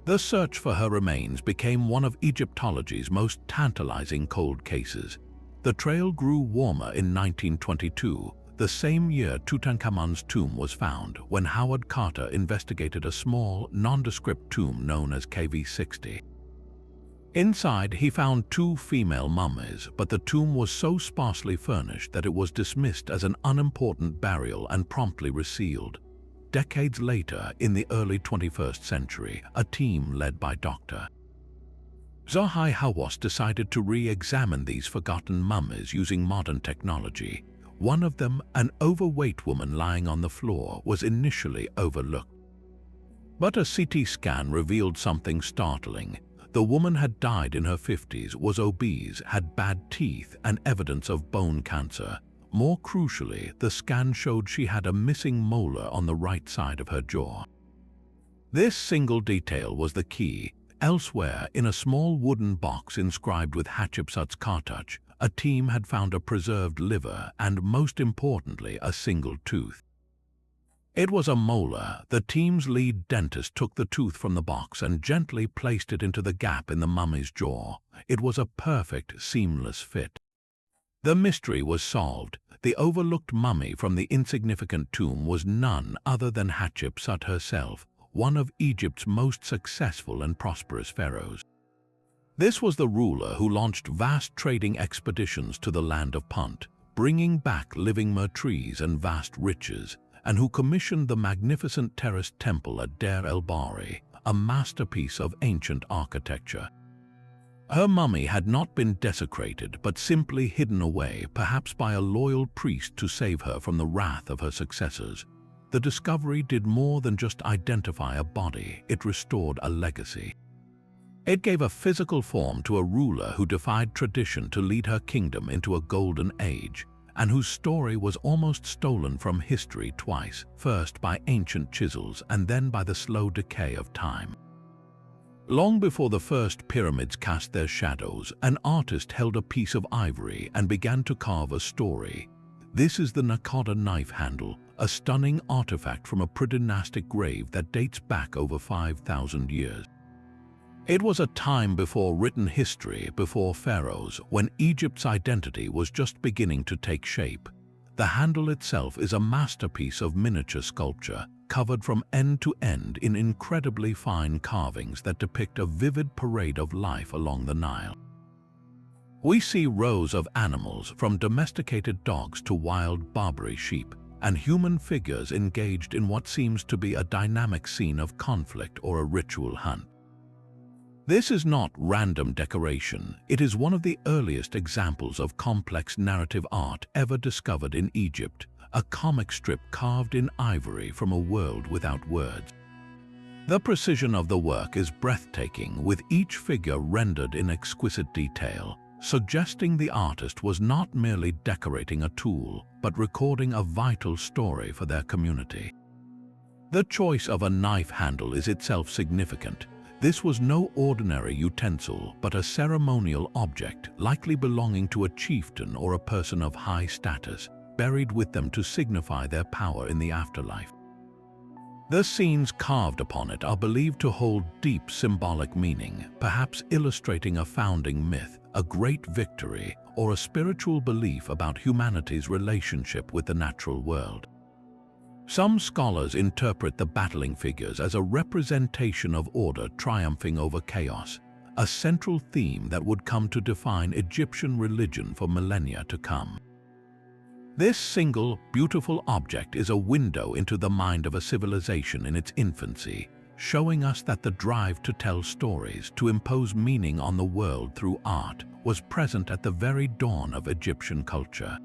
The search for her remains became one of Egyptology's most tantalizing cold cases. The trail grew warmer in 1922, the same year Tutankhamun's tomb was found, when Howard Carter investigated a small, nondescript tomb known as KV-60. Inside, he found two female mummies, but the tomb was so sparsely furnished that it was dismissed as an unimportant burial and promptly resealed. Decades later, in the early 21st century, a team led by Dr. Zahi Hawass decided to re-examine these forgotten mummies using modern technology. One of them, an overweight woman lying on the floor, was initially overlooked. But a CT scan revealed something startling. The woman had died in her 50s, was obese, had bad teeth, and evidence of bone cancer. More crucially, the scan showed she had a missing molar on the right side of her jaw. This single detail was the key. Elsewhere, in a small wooden box inscribed with Hatshepsut's cartouche, a team had found a preserved liver and, most importantly, a single tooth. It was a molar. The team's lead dentist took the tooth from the box and gently placed it into the gap in the mummy's jaw. It was a perfect, seamless fit. The mystery was solved. The overlooked mummy from the insignificant tomb was none other than Hatshepsut herself, one of Egypt's most successful and prosperous pharaohs. This was the ruler who launched vast trading expeditions to the land of Punt, bringing back living trees and vast riches, and who commissioned the magnificent terraced temple at Deir el-Bahari, a masterpiece of ancient architecture. Her mummy had not been desecrated, but simply hidden away, perhaps by a loyal priest to save her from the wrath of her successors. The discovery did more than just identify a body, it restored a legacy. It gave a physical form to a ruler who defied tradition to lead her kingdom into a golden age, and whose story was almost stolen from history twice, first by ancient chisels and then by the slow decay of time. Long before the first pyramids cast their shadows, an artist held a piece of ivory and began to carve a story. This is the Nakoda knife handle, a stunning artifact from a pre-dynastic grave that dates back over 5,000 years. It was a time before written history, before pharaohs, when Egypt's identity was just beginning to take shape. The handle itself is a masterpiece of miniature sculpture, covered from end to end in incredibly fine carvings that depict a vivid parade of life along the Nile. We see rows of animals, from domesticated dogs to wild Barbary sheep, and human figures engaged in what seems to be a dynamic scene of conflict or a ritual hunt. This is not random decoration. It is one of the earliest examples of complex narrative art ever discovered in Egypt, a comic strip carved in ivory from a world without words. The precision of the work is breathtaking, with each figure rendered in exquisite detail, suggesting the artist was not merely decorating a tool, but recording a vital story for their community. The choice of a knife handle is itself significant. This was no ordinary utensil, but a ceremonial object, likely belonging to a chieftain or a person of high status, buried with them to signify their power in the afterlife. The scenes carved upon it are believed to hold deep symbolic meaning, perhaps illustrating a founding myth, a great victory, or a spiritual belief about humanity's relationship with the natural world. Some scholars interpret the battling figures as a representation of order triumphing over chaos, a central theme that would come to define Egyptian religion for millennia to come. This single, beautiful object is a window into the mind of a civilization in its infancy, showing us that the drive to tell stories, to impose meaning on the world through art, was present at the very dawn of Egyptian culture.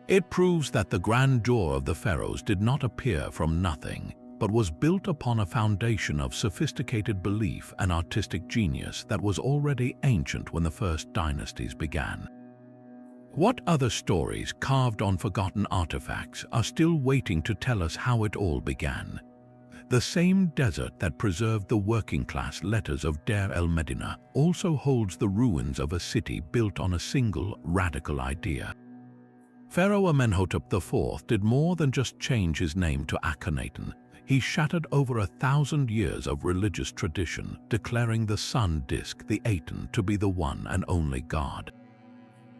It proves that the grandeur of the pharaohs did not appear from nothing, but was built upon a foundation of sophisticated belief and artistic genius that was already ancient when the first dynasties began. What other stories carved on forgotten artifacts are still waiting to tell us how it all began? The same desert that preserved the working-class letters of Deir el-Medina also holds the ruins of a city built on a single, radical idea. Pharaoh Amenhotep IV did more than just change his name to Akhenaten. He shattered over 1,000 years of religious tradition, declaring the sun disk, the Aten, to be the one and only God.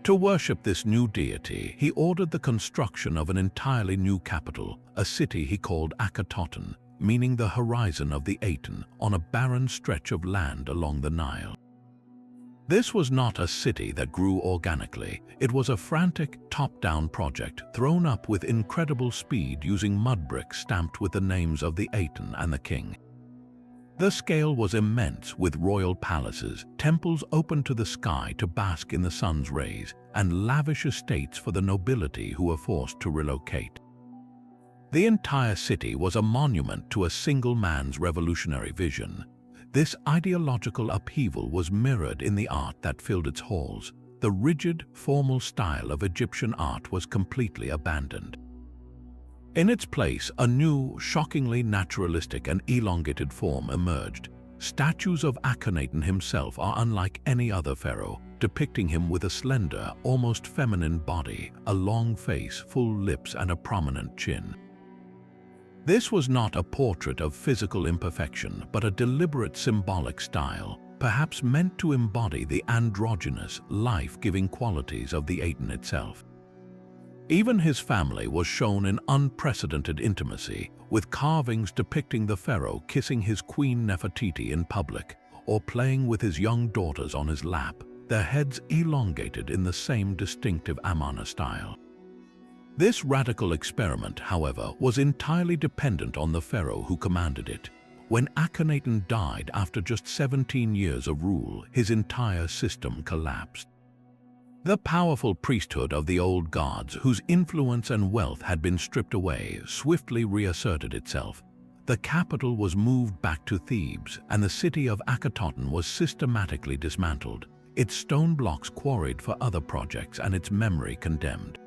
To worship this new deity, he ordered the construction of an entirely new capital, a city he called Akhenaten, meaning the horizon of the Aten, on a barren stretch of land along the Nile. This was not a city that grew organically. It was a frantic, top-down project thrown up with incredible speed using mud bricks stamped with the names of the Aten and the king. The scale was immense, with royal palaces, temples open to the sky to bask in the sun's rays, and lavish estates for the nobility who were forced to relocate. The entire city was a monument to a single man's revolutionary vision. This ideological upheaval was mirrored in the art that filled its halls. The rigid, formal style of Egyptian art was completely abandoned. In its place, a new, shockingly naturalistic and elongated form emerged. Statues of Akhenaten himself are unlike any other pharaoh, depicting him with a slender, almost feminine body, a long face, full lips, and a prominent chin. This was not a portrait of physical imperfection, but a deliberate symbolic style, perhaps meant to embody the androgynous, life-giving qualities of the Aten itself. Even his family was shown in unprecedented intimacy, with carvings depicting the pharaoh kissing his queen Nefertiti in public, or playing with his young daughters on his lap, their heads elongated in the same distinctive Amarna style. This radical experiment, however, was entirely dependent on the pharaoh who commanded it. When Akhenaten died after just 17 years of rule, his entire system collapsed. The powerful priesthood of the old gods, whose influence and wealth had been stripped away, swiftly reasserted itself. The capital was moved back to Thebes, and the city of Akhenaten was systematically dismantled, its stone blocks quarried for other projects and its memory condemned.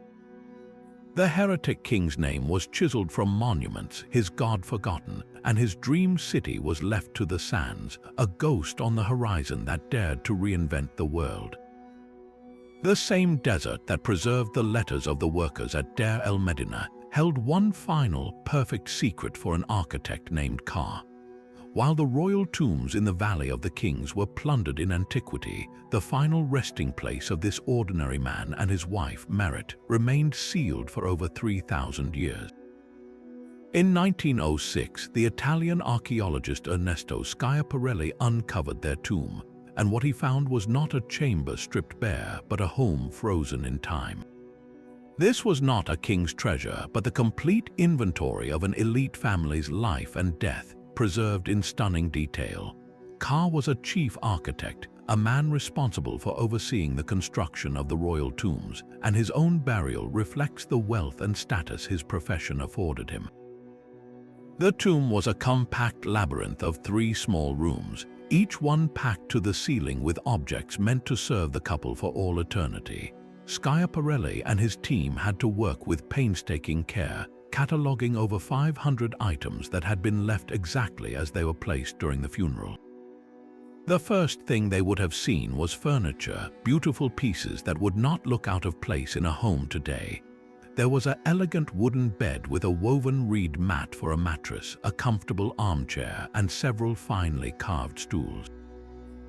The heretic king's name was chiseled from monuments, his god forgotten, and his dream city was left to the sands, a ghost on the horizon that dared to reinvent the world. The same desert that preserved the letters of the workers at Deir el-Medina held one final, perfect secret for an architect named Ka. While the royal tombs in the Valley of the Kings were plundered in antiquity, the final resting place of this ordinary man and his wife, Merit, remained sealed for over 3,000 years. In 1906, the Italian archaeologist Ernesto Schiaparelli uncovered their tomb, and what he found was not a chamber stripped bare, but a home frozen in time. This was not a king's treasure, but the complete inventory of an elite family's life and death, preserved in stunning detail. Ka was a chief architect, a man responsible for overseeing the construction of the royal tombs, and his own burial reflects the wealth and status his profession afforded him. The tomb was a compact labyrinth of 3 small rooms, each one packed to the ceiling with objects meant to serve the couple for all eternity. Schiaparelli and his team had to work with painstaking care, cataloging over 500 items that had been left exactly as they were placed during the funeral. The first thing they would have seen was furniture, beautiful pieces that would not look out of place in a home today. There was an elegant wooden bed with a woven reed mat for a mattress, a comfortable armchair, and several finely carved stools.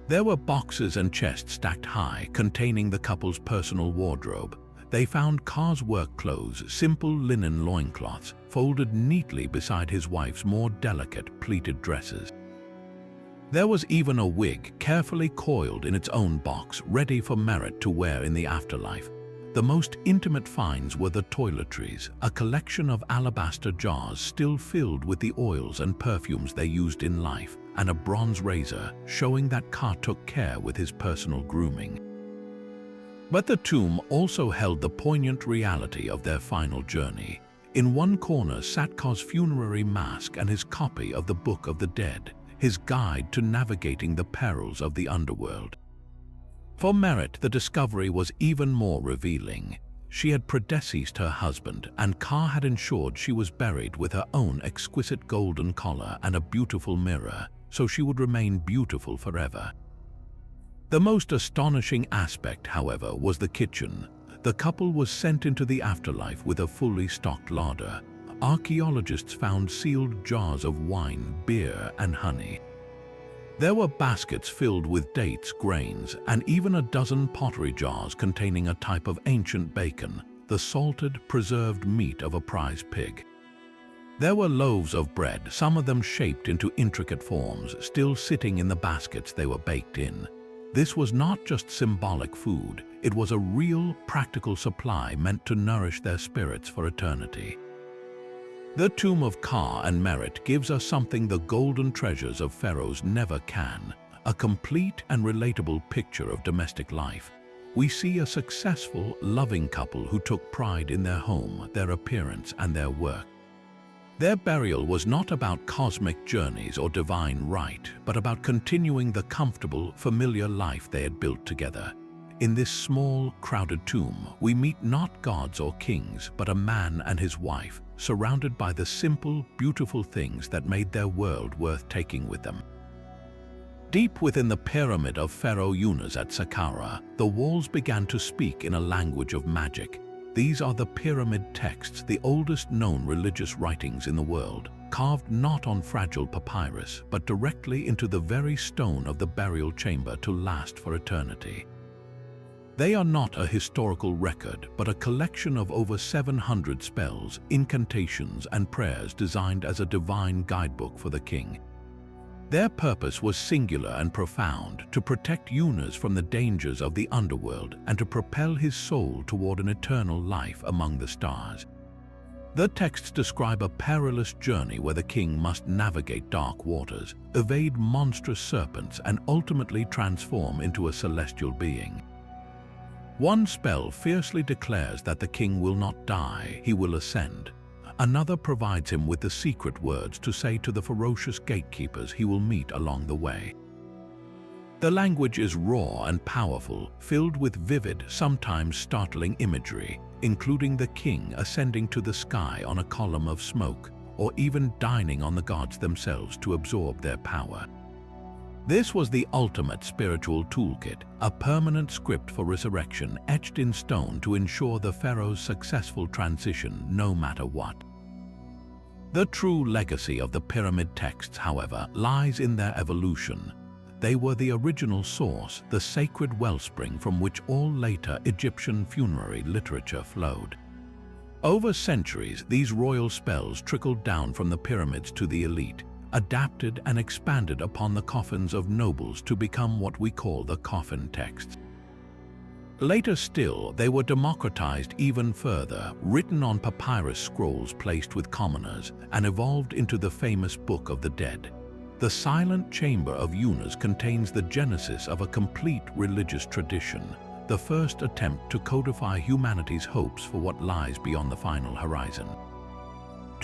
There were boxes and chests stacked high, containing the couple's personal wardrobe. They found Ka's work clothes, simple linen loincloths, folded neatly beside his wife's more delicate, pleated dresses. There was even a wig, carefully coiled in its own box, ready for Merit to wear in the afterlife. The most intimate finds were the toiletries, a collection of alabaster jars still filled with the oils and perfumes they used in life, and a bronze razor, showing that Ka took care with his personal grooming. But the tomb also held the poignant reality of their final journey. In one corner sat Ka's funerary mask and his copy of the Book of the Dead, his guide to navigating the perils of the underworld. For Merit, the discovery was even more revealing. She had predeceased her husband, and Ka had ensured she was buried with her own exquisite golden collar and a beautiful mirror, so she would remain beautiful forever. The most astonishing aspect, however, was the kitchen. The couple was sent into the afterlife with a fully stocked larder. Archaeologists found sealed jars of wine, beer, and honey. There were baskets filled with dates, grains, and even a dozen pottery jars containing a type of ancient bacon, the salted, preserved meat of a prize pig. There were loaves of bread, some of them shaped into intricate forms, still sitting in the baskets they were baked in. This was not just symbolic food, it was a real, practical supply meant to nourish their spirits for eternity. The tomb of Ka and Merit gives us something the golden treasures of pharaohs never can, a complete and relatable picture of domestic life. We see a successful, loving couple who took pride in their home, their appearance, and their work. Their burial was not about cosmic journeys or divine right, but about continuing the comfortable, familiar life they had built together. In this small, crowded tomb, we meet not gods or kings, but a man and his wife, surrounded by the simple, beautiful things that made their world worth taking with them. Deep within the pyramid of Pharaoh Unas at Saqqara, the walls began to speak in a language of magic. These are the pyramid texts, the oldest known religious writings in the world, carved not on fragile papyrus, but directly into the very stone of the burial chamber to last for eternity. They are not a historical record, but a collection of over 700 spells, incantations, and prayers designed as a divine guidebook for the king. Their purpose was singular and profound, to protect Unas from the dangers of the underworld and to propel his soul toward an eternal life among the stars. The texts describe a perilous journey where the king must navigate dark waters, evade monstrous serpents, and ultimately transform into a celestial being. One spell fiercely declares that the king will not die, he will ascend. Another provides him with the secret words to say to the ferocious gatekeepers he will meet along the way. The language is raw and powerful, filled with vivid, sometimes startling imagery, including the king ascending to the sky on a column of smoke, or even dining on the gods themselves to absorb their power. This was the ultimate spiritual toolkit, a permanent script for resurrection etched in stone to ensure the pharaoh's successful transition no matter what. The true legacy of the pyramid texts, however, lies in their evolution. They were the original source, the sacred wellspring from which all later Egyptian funerary literature flowed. Over centuries, these royal spells trickled down from the pyramids to the elite, adapted and expanded upon the coffins of nobles to become what we call the coffin texts. Later still, they were democratized even further, written on papyrus scrolls placed with commoners, and evolved into the famous Book of the Dead. The silent chamber of Unas contains the genesis of a complete religious tradition, the first attempt to codify humanity's hopes for what lies beyond the final horizon.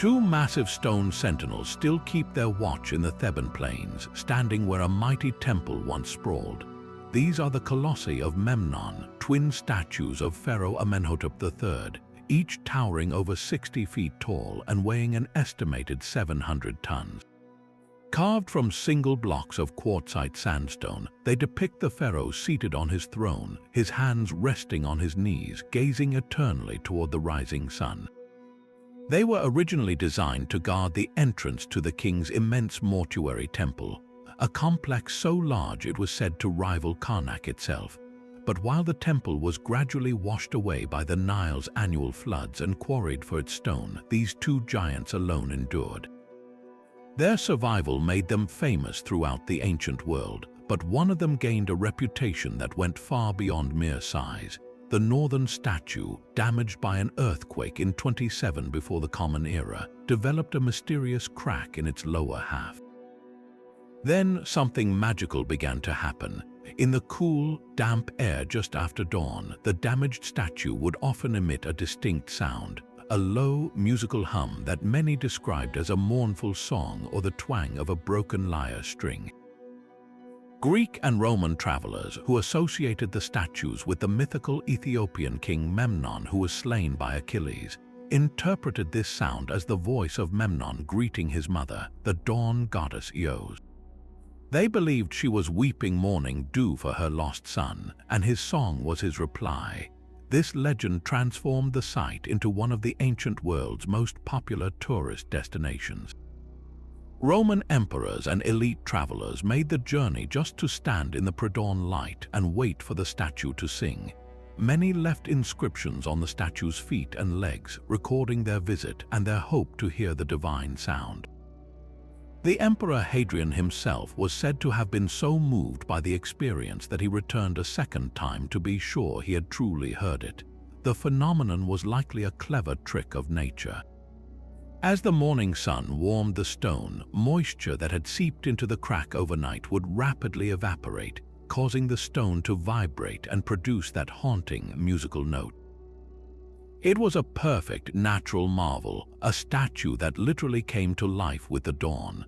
Two massive stone sentinels still keep their watch in the Theban plains, standing where a mighty temple once sprawled. These are the colossi of Memnon, twin statues of Pharaoh Amenhotep III, each towering over 60 feet tall and weighing an estimated 700 tons. Carved from single blocks of quartzite sandstone, they depict the pharaoh seated on his throne, his hands resting on his knees, gazing eternally toward the rising sun. They were originally designed to guard the entrance to the king's immense mortuary temple, a complex so large it was said to rival Karnak itself. But while the temple was gradually washed away by the Nile's annual floods and quarried for its stone, these two giants alone endured. Their survival made them famous throughout the ancient world, but one of them gained a reputation that went far beyond mere size. The northern statue, damaged by an earthquake in 27 before the Common Era, developed a mysterious crack in its lower half. Then something magical began to happen. In the cool, damp air just after dawn, the damaged statue would often emit a distinct sound, a low, musical hum that many described as a mournful song or the twang of a broken lyre string. Greek and Roman travelers who associated the statues with the mythical Ethiopian king Memnon, who was slain by Achilles, interpreted this sound as the voice of Memnon greeting his mother, the dawn goddess Eos. They believed she was weeping mourning due for her lost son, and his song was his reply. This legend transformed the site into one of the ancient world's most popular tourist destinations. Roman emperors and elite travelers made the journey just to stand in the pre-dawn light and wait for the statue to sing. Many left inscriptions on the statue's feet and legs, recording their visit and their hope to hear the divine sound. The Emperor Hadrian himself was said to have been so moved by the experience that he returned a second time to be sure he had truly heard it. The phenomenon was likely a clever trick of nature. As the morning sun warmed the stone, moisture that had seeped into the crack overnight would rapidly evaporate, causing the stone to vibrate and produce that haunting musical note. It was a perfect natural marvel, a statue that literally came to life with the dawn.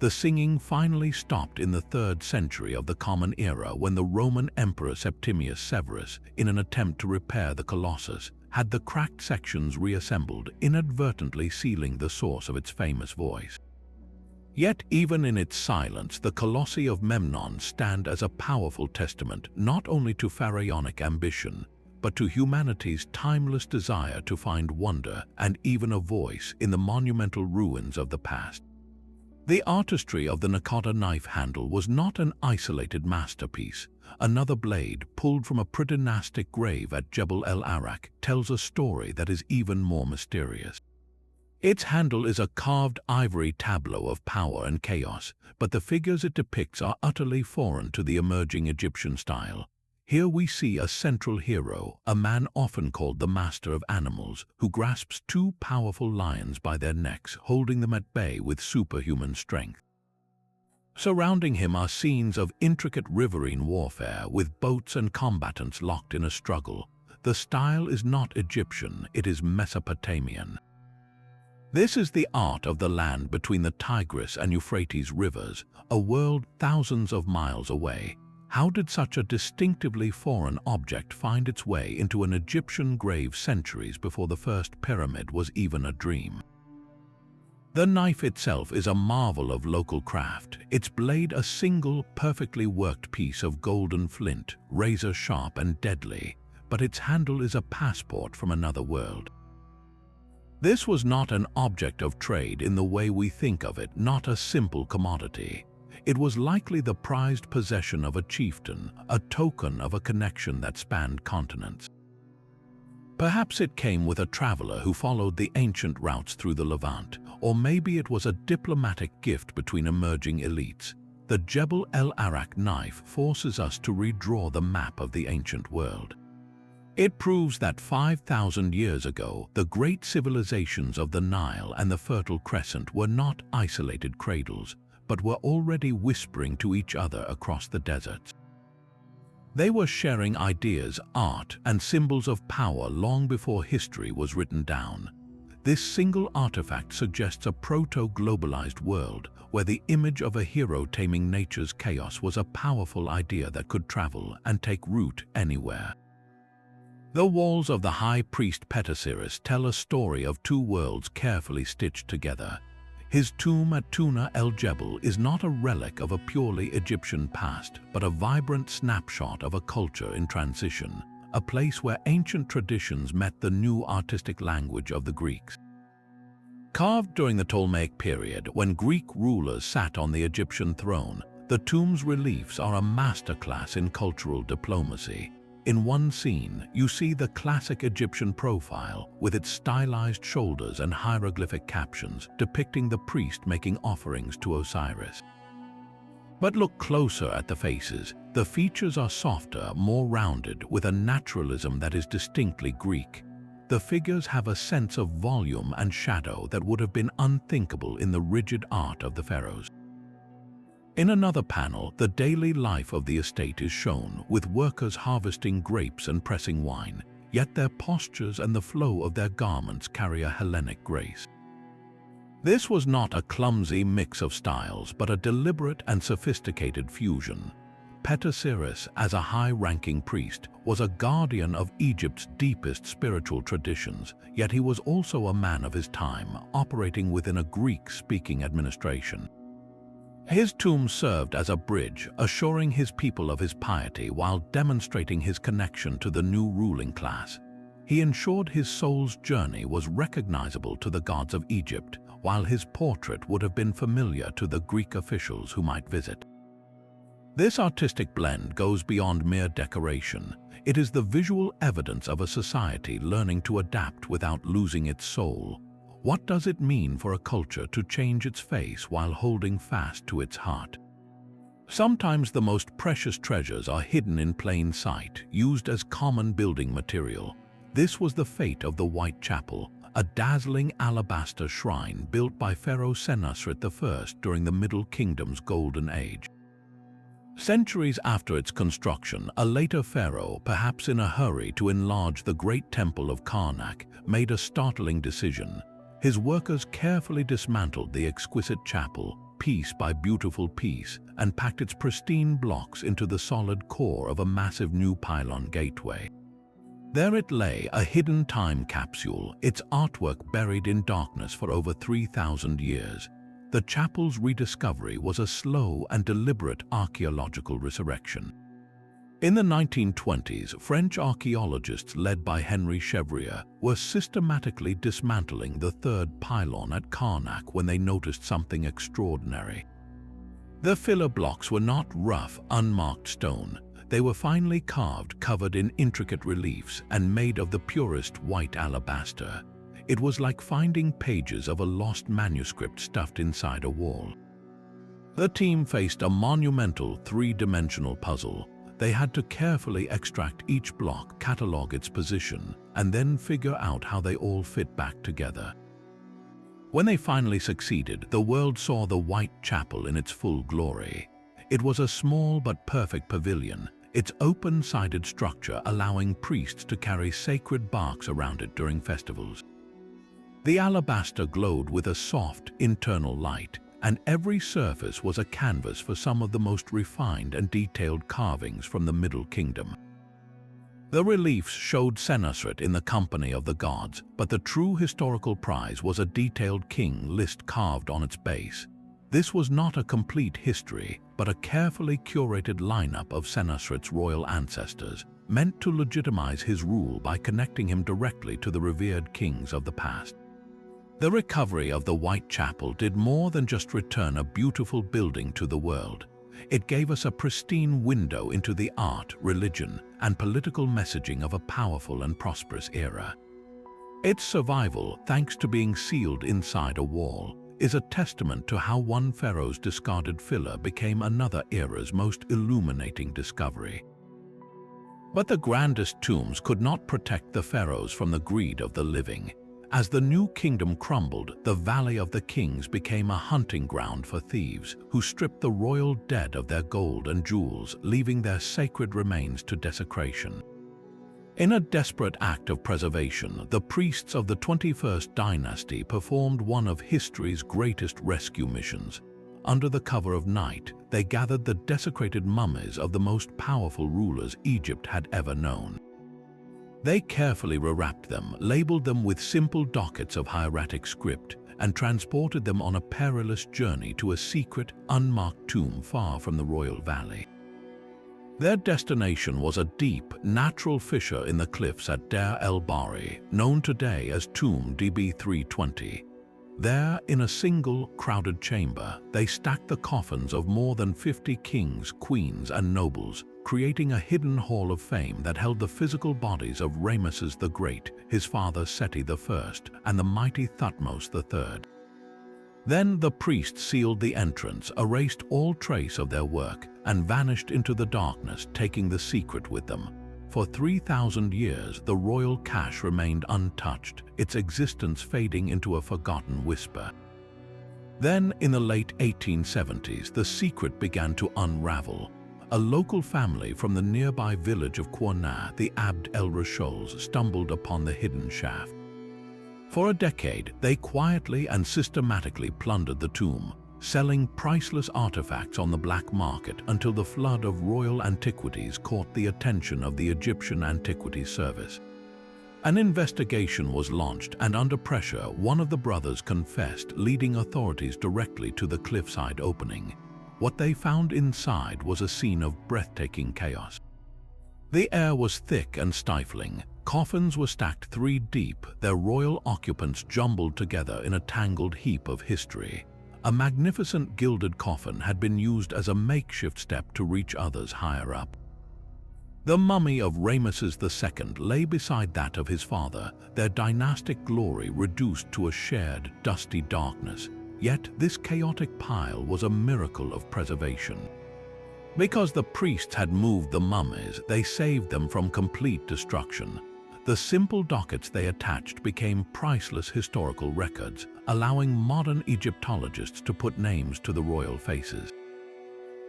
The singing finally stopped in the 3rd century of the Common Era when the Roman Emperor Septimius Severus, in an attempt to repair the Colossus, had the cracked sections reassembled, inadvertently sealing the source of its famous voice. Yet even in its silence, the Colossi of Memnon stand as a powerful testament not only to pharaonic ambition, but to humanity's timeless desire to find wonder and even a voice in the monumental ruins of the past. The artistry of the Nakoda knife handle was not an isolated masterpiece. Another blade, pulled from a pre-dynastic grave at Jebel el-Arak, tells a story that is even more mysterious. Its handle is a carved ivory tableau of power and chaos, but the figures it depicts are utterly foreign to the emerging Egyptian style. Here we see a central hero, a man often called the master of animals, who grasps 2 powerful lions by their necks, holding them at bay with superhuman strength. Surrounding him are scenes of intricate riverine warfare, with boats and combatants locked in a struggle. The style is not Egyptian, it is Mesopotamian. This is the art of the land between the Tigris and Euphrates rivers, a world thousands of miles away. How did such a distinctively foreign object find its way into an Egyptian grave centuries before the first pyramid was even a dream? The knife itself is a marvel of local craft, its blade a single, perfectly worked piece of golden flint, razor-sharp and deadly, but its handle is a passport from another world. This was not an object of trade in the way we think of it, not a simple commodity. It was likely the prized possession of a chieftain, a token of a connection that spanned continents. Perhaps it came with a traveler who followed the ancient routes through the Levant, or maybe it was a diplomatic gift between emerging elites. The Jebel el-Arak knife forces us to redraw the map of the ancient world. It proves that 5,000 years ago, the great civilizations of the Nile and the Fertile Crescent were not isolated cradles, but were already whispering to each other across the deserts. They were sharing ideas, art, and symbols of power long before history was written down. This single artifact suggests a proto-globalized world where the image of a hero taming nature's chaos was a powerful idea that could travel and take root anywhere. The walls of the high priest Petasiris tell a story of 2 worlds carefully stitched together. His tomb at Tuna el-Jebel is not a relic of a purely Egyptian past, but a vibrant snapshot of a culture in transition, a place where ancient traditions met the new artistic language of the Greeks. Carved during the Ptolemaic period, when Greek rulers sat on the Egyptian throne, the tomb's reliefs are a masterclass in cultural diplomacy. In one scene, you see the classic Egyptian profile with its stylized shoulders and hieroglyphic captions depicting the priest making offerings to Osiris. But look closer at the faces. The features are softer, more rounded, with a naturalism that is distinctly Greek. The figures have a sense of volume and shadow that would have been unthinkable in the rigid art of the pharaohs. In another panel, the daily life of the estate is shown, with workers harvesting grapes and pressing wine, yet their postures and the flow of their garments carry a Hellenic grace. This was not a clumsy mix of styles, but a deliberate and sophisticated fusion. Petasiris, as a high-ranking priest, was a guardian of Egypt's deepest spiritual traditions, yet he was also a man of his time, operating within a Greek-speaking administration. His tomb served as a bridge, assuring his people of his piety while demonstrating his connection to the new ruling class. He ensured his soul's journey was recognizable to the gods of Egypt, while his portrait would have been familiar to the Greek officials who might visit. This artistic blend goes beyond mere decoration. It is the visual evidence of a society learning to adapt without losing its soul. What does it mean for a culture to change its face while holding fast to its heart? Sometimes the most precious treasures are hidden in plain sight, used as common building material. This was the fate of the White Chapel, a dazzling alabaster shrine built by Pharaoh Senusret I during the Middle Kingdom's Golden Age. Centuries after its construction, a later pharaoh, perhaps in a hurry to enlarge the great temple of Karnak, made a startling decision. His workers carefully dismantled the exquisite chapel, piece by beautiful piece, and packed its pristine blocks into the solid core of a massive new pylon gateway. There it lay, a hidden time capsule, its artwork buried in darkness for over 3,000 years. The chapel's rediscovery was a slow and deliberate archaeological resurrection. In the 1920s, French archaeologists led by Henri Chevrier were systematically dismantling the third pylon at Karnak when they noticed something extraordinary. The filler blocks were not rough, unmarked stone. They were finely carved, covered in intricate reliefs, and made of the purest white alabaster. It was like finding pages of a lost manuscript stuffed inside a wall. The team faced a monumental three-dimensional puzzle. They had to carefully extract each block, catalog its position, and then figure out how they all fit back together. When they finally succeeded, the world saw the White Chapel in its full glory. It was a small but perfect pavilion, its open-sided structure allowing priests to carry sacred barks around it during festivals. The alabaster glowed with a soft, internal light, and every surface was a canvas for some of the most refined and detailed carvings from the Middle Kingdom. The reliefs showed Senusret in the company of the gods, but the true historical prize was a detailed king list carved on its base. This was not a complete history, but a carefully curated lineup of Senusret's royal ancestors, meant to legitimize his rule by connecting him directly to the revered kings of the past. The recovery of the White Chapel did more than just return a beautiful building to the world. It gave us a pristine window into the art, religion, and political messaging of a powerful and prosperous era. Its survival, thanks to being sealed inside a wall, is a testament to how one pharaoh's discarded filler became another era's most illuminating discovery. But the grandest tombs could not protect the pharaohs from the greed of the living. As the new kingdom crumbled, the Valley of the Kings became a hunting ground for thieves who stripped the royal dead of their gold and jewels, leaving their sacred remains to desecration. In a desperate act of preservation, the priests of the 21st dynasty performed one of history's greatest rescue missions. Under the cover of night, they gathered the desecrated mummies of the most powerful rulers Egypt had ever known. They carefully rewrapped them, labeled them with simple dockets of hieratic script, and transported them on a perilous journey to a secret, unmarked tomb far from the royal valley. Their destination was a deep, natural fissure in the cliffs at Deir el-Bahri, known today as Tomb DB 320. There, in a single, crowded chamber, they stacked the coffins of more than 50 kings, queens, and nobles, creating a hidden hall of fame that held the physical bodies of Ramesses the Great, his father Seti I, and the mighty Thutmose III. Then the priests sealed the entrance, erased all trace of their work, and vanished into the darkness, taking the secret with them. For 3,000 years, the royal cache remained untouched, its existence fading into a forgotten whisper. Then, in the late 1870s, the secret began to unravel. A local family from the nearby village of Qurna, the Abd el-Rashols, stumbled upon the hidden shaft. For a decade, they quietly and systematically plundered the tomb, selling priceless artifacts on the black market until the flood of royal antiquities caught the attention of the Egyptian Antiquities Service. An investigation was launched, and under pressure, one of the brothers confessed, leading authorities directly to the cliffside opening. What they found inside was a scene of breathtaking chaos. The air was thick and stifling. Coffins were stacked 3 deep, their royal occupants jumbled together in a tangled heap of history. A magnificent gilded coffin had been used as a makeshift step to reach others higher up. The mummy of Ramesses II lay beside that of his father, their dynastic glory reduced to a shared, dusty darkness. Yet this chaotic pile was a miracle of preservation. Because the priests had moved the mummies, they saved them from complete destruction. The simple dockets they attached became priceless historical records, allowing modern Egyptologists to put names to the royal faces.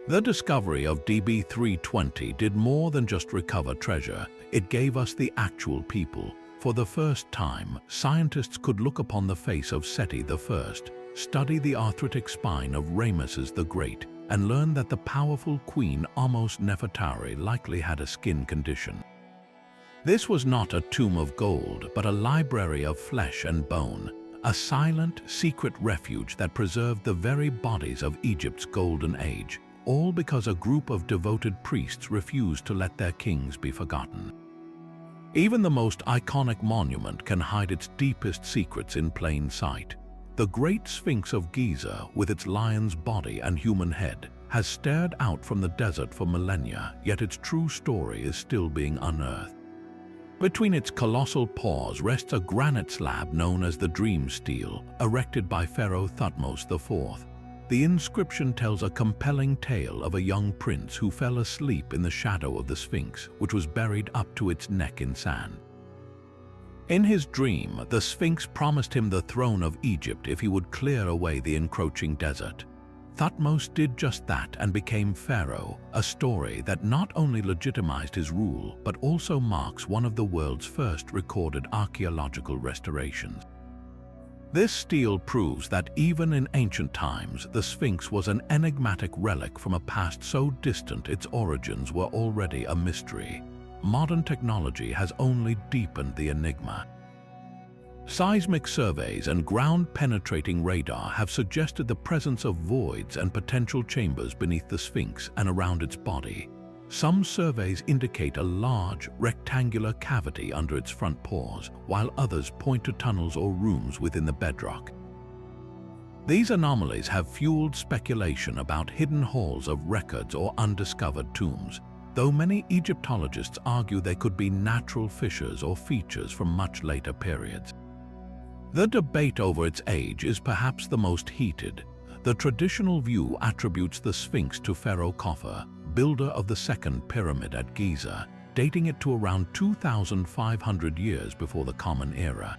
The discovery of DB 320 did more than just recover treasure. It gave us the actual people. For the first time, scientists could look upon the face of Seti I, study the arthritic spine of Ramesses the Great, and learn that the powerful queen Ahmose Nefertari likely had a skin condition. This was not a tomb of gold, but a library of flesh and bone, a silent, secret refuge that preserved the very bodies of Egypt's golden age, all because a group of devoted priests refused to let their kings be forgotten. Even the most iconic monument can hide its deepest secrets in plain sight. The Great Sphinx of Giza, with its lion's body and human head, has stared out from the desert for millennia, yet its true story is still being unearthed. Between its colossal paws rests a granite slab known as the Dream Stele, erected by Pharaoh Thutmose IV. The inscription tells a compelling tale of a young prince who fell asleep in the shadow of the Sphinx, which was buried up to its neck in sand. In his dream, the Sphinx promised him the throne of Egypt if he would clear away the encroaching desert. Thutmose did just that and became pharaoh, a story that not only legitimized his rule, but also marks one of the world's first recorded archaeological restorations. This stele proves that even in ancient times, the Sphinx was an enigmatic relic from a past so distant its origins were already a mystery. Modern technology has only deepened the enigma. Seismic surveys and ground-penetrating radar have suggested the presence of voids and potential chambers beneath the Sphinx and around its body. Some surveys indicate a large, rectangular cavity under its front paws, while others point to tunnels or rooms within the bedrock. These anomalies have fueled speculation about hidden halls of records or undiscovered tombs, though many Egyptologists argue they could be natural fissures or features from much later periods. The debate over its age is perhaps the most heated. The traditional view attributes the Sphinx to Pharaoh Khafre, builder of the second pyramid at Giza, dating it to around 2,500 years before the Common Era.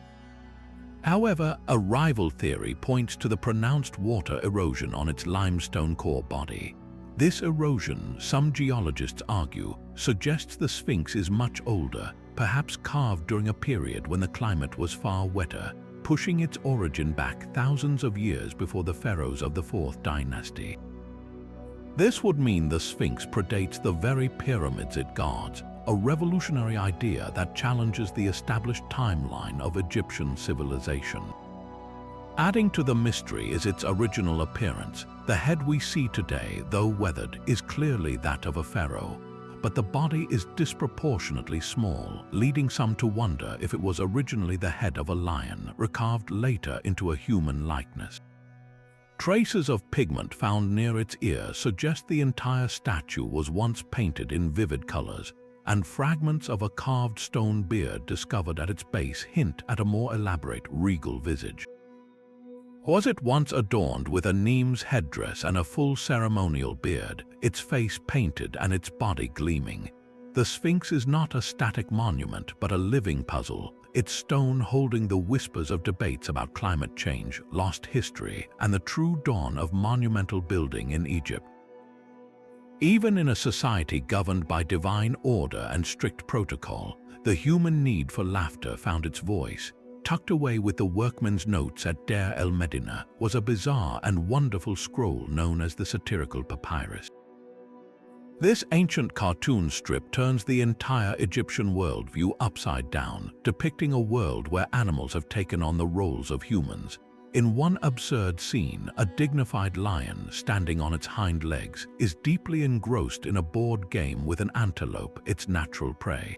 However, a rival theory points to the pronounced water erosion on its limestone core body. This erosion, some geologists argue, suggests the Sphinx is much older, perhaps carved during a period when the climate was far wetter, pushing its origin back thousands of years before the pharaohs of the 4th dynasty. This would mean the Sphinx predates the very pyramids it guards, a revolutionary idea that challenges the established timeline of Egyptian civilization. Adding to the mystery is its original appearance. The head we see today, though weathered, is clearly that of a pharaoh, but the body is disproportionately small, leading some to wonder if it was originally the head of a lion, recarved later into a human likeness. Traces of pigment found near its ear suggest the entire statue was once painted in vivid colors, and fragments of a carved stone beard discovered at its base hint at a more elaborate, regal visage. Was it once adorned with a Nemes headdress and a full ceremonial beard, its face painted and its body gleaming? The Sphinx is not a static monument, but a living puzzle, its stone holding the whispers of debates about climate change, lost history, and the true dawn of monumental building in Egypt. Even in a society governed by divine order and strict protocol, the human need for laughter found its voice. Tucked away with the workman's notes at Deir el-Medina was a bizarre and wonderful scroll known as the satirical papyrus. This ancient cartoon strip turns the entire Egyptian worldview upside down, depicting a world where animals have taken on the roles of humans. In one absurd scene, a dignified lion standing on its hind legs is deeply engrossed in a board game with an antelope, its natural prey.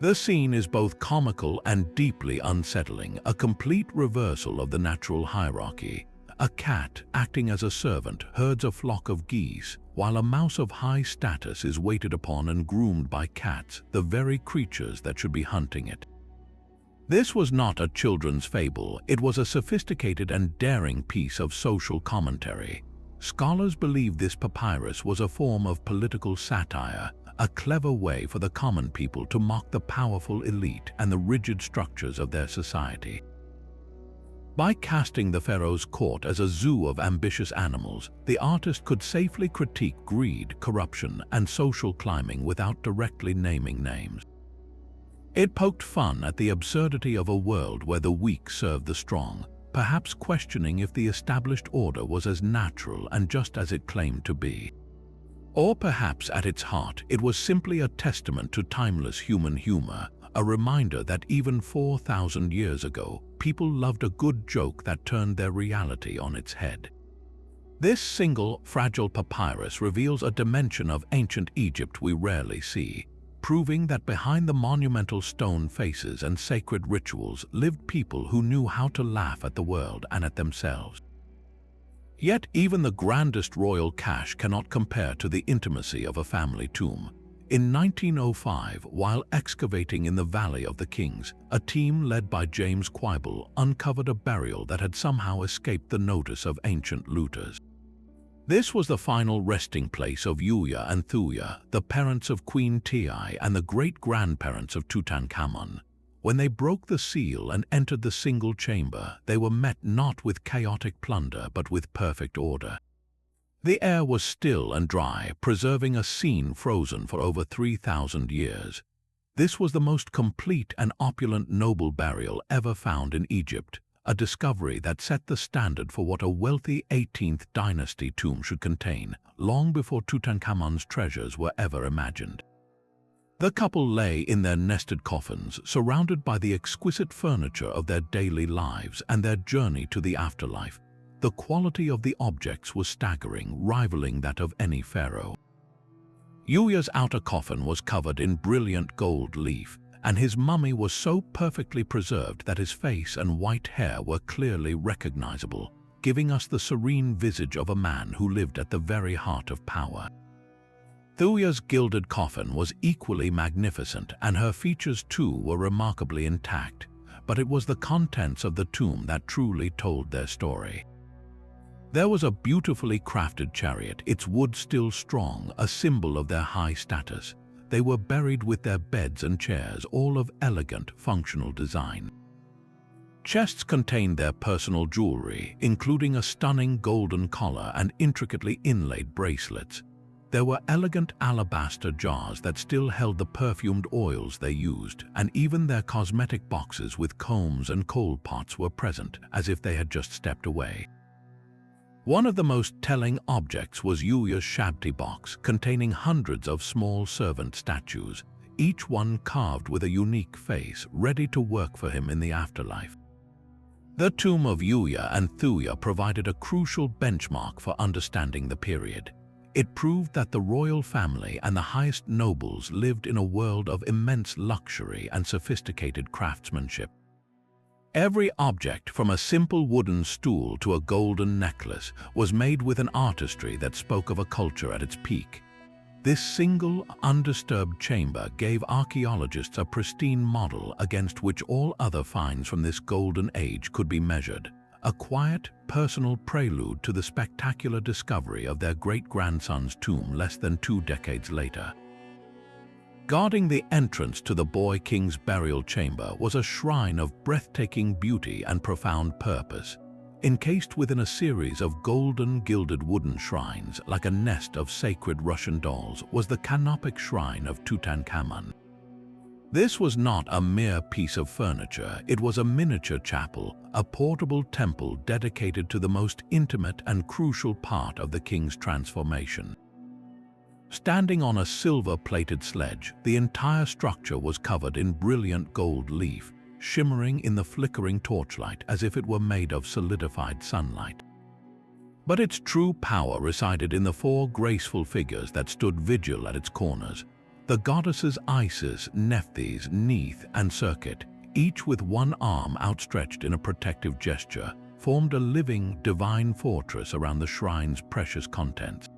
The scene is both comical and deeply unsettling, a complete reversal of the natural hierarchy. A cat, acting as a servant, herds a flock of geese, while a mouse of high status is waited upon and groomed by cats, the very creatures that should be hunting it. This was not a children's fable, it was a sophisticated and daring piece of social commentary. Scholars believe this papyrus was a form of political satire, a clever way for the common people to mock the powerful elite and the rigid structures of their society. By casting the pharaoh's court as a zoo of ambitious animals, the artist could safely critique greed, corruption, and social climbing without directly naming names. It poked fun at the absurdity of a world where the weak served the strong, perhaps questioning if the established order was as natural and just as it claimed to be. Or perhaps at its heart, it was simply a testament to timeless human humor, a reminder that even 4,000 years ago, people loved a good joke that turned their reality on its head. This single, fragile papyrus reveals a dimension of ancient Egypt we rarely see, proving that behind the monumental stone faces and sacred rituals lived people who knew how to laugh at the world and at themselves. Yet even the grandest royal cache cannot compare to the intimacy of a family tomb. In 1905, while excavating in the Valley of the Kings, a team led by James Quibble uncovered a burial that had somehow escaped the notice of ancient looters. This was the final resting place of Yuya and Thuya, the parents of Queen Tiye and the great-grandparents of Tutankhamun. When they broke the seal and entered the single chamber, they were met not with chaotic plunder but with perfect order. The air was still and dry, preserving a scene frozen for over 3,000 years. This was the most complete and opulent noble burial ever found in Egypt, a discovery that set the standard for what a wealthy 18th dynasty tomb should contain, long before Tutankhamun's treasures were ever imagined. The couple lay in their nested coffins, surrounded by the exquisite furniture of their daily lives and their journey to the afterlife. The quality of the objects was staggering, rivaling that of any pharaoh. Yuya's outer coffin was covered in brilliant gold leaf, and his mummy was so perfectly preserved that his face and white hair were clearly recognizable, giving us the serene visage of a man who lived at the very heart of power. Thuya's gilded coffin was equally magnificent, and her features too were remarkably intact, but it was the contents of the tomb that truly told their story. There was a beautifully crafted chariot, its wood still strong, a symbol of their high status. They were buried with their beds and chairs, all of elegant, functional design. Chests contained their personal jewelry, including a stunning golden collar and intricately inlaid bracelets. There were elegant alabaster jars that still held the perfumed oils they used, and even their cosmetic boxes with combs and coal pots were present, as if they had just stepped away. One of the most telling objects was Yuya's shabti box, containing hundreds of small servant statues, each one carved with a unique face, ready to work for him in the afterlife. The tomb of Yuya and Thuya provided a crucial benchmark for understanding the period. It proved that the royal family and the highest nobles lived in a world of immense luxury and sophisticated craftsmanship. Every object, from a simple wooden stool to a golden necklace, was made with an artistry that spoke of a culture at its peak. This single, undisturbed chamber gave archaeologists a pristine model against which all other finds from this golden age could be measured, a quiet, personal prelude to the spectacular discovery of their great-grandson's tomb less than 2 decades later. Guarding the entrance to the boy king's burial chamber was a shrine of breathtaking beauty and profound purpose. Encased within a series of golden gilded wooden shrines, like a nest of sacred Russian dolls, was the canopic shrine of Tutankhamun. This was not a mere piece of furniture, it was a miniature chapel, a portable temple dedicated to the most intimate and crucial part of the king's transformation. Standing on a silver-plated sledge, the entire structure was covered in brilliant gold leaf, shimmering in the flickering torchlight as if it were made of solidified sunlight. But its true power resided in the four graceful figures that stood vigil at its corners. The goddesses Isis, Nephthys, Neith, and Serket, each with one arm outstretched in a protective gesture, formed a living, divine fortress around the shrine's precious contents.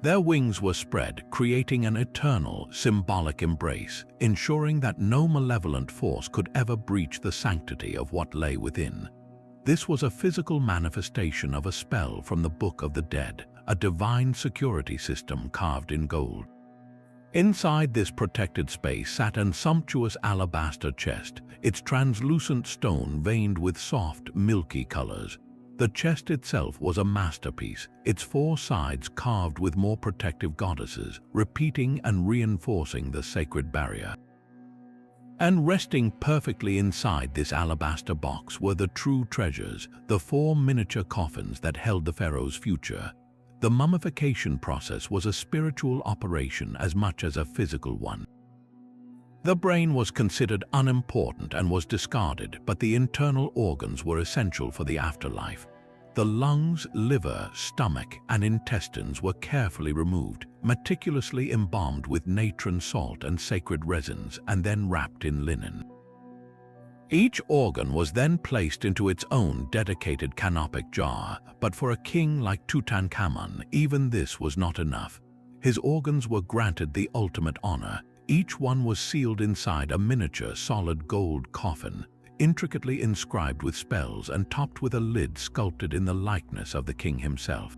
Their wings were spread, creating an eternal, symbolic embrace, ensuring that no malevolent force could ever breach the sanctity of what lay within. This was a physical manifestation of a spell from the Book of the Dead, a divine security system carved in gold. Inside this protected space sat an sumptuous alabaster chest, its translucent stone veined with soft, milky colors. The chest itself was a masterpiece, its four sides carved with more protective goddesses, repeating and reinforcing the sacred barrier. And resting perfectly inside this alabaster box were the true treasures, the four miniature coffins that held the pharaoh's future. The mummification process was a spiritual operation as much as a physical one. The brain was considered unimportant and was discarded, but the internal organs were essential for the afterlife. The lungs, liver, stomach, and intestines were carefully removed, meticulously embalmed with natron salt and sacred resins, and then wrapped in linen. Each organ was then placed into its own dedicated canopic jar, but for a king like Tutankhamun, even this was not enough. His organs were granted the ultimate honor. Each one was sealed inside a miniature solid gold coffin, intricately inscribed with spells and topped with a lid sculpted in the likeness of the king himself.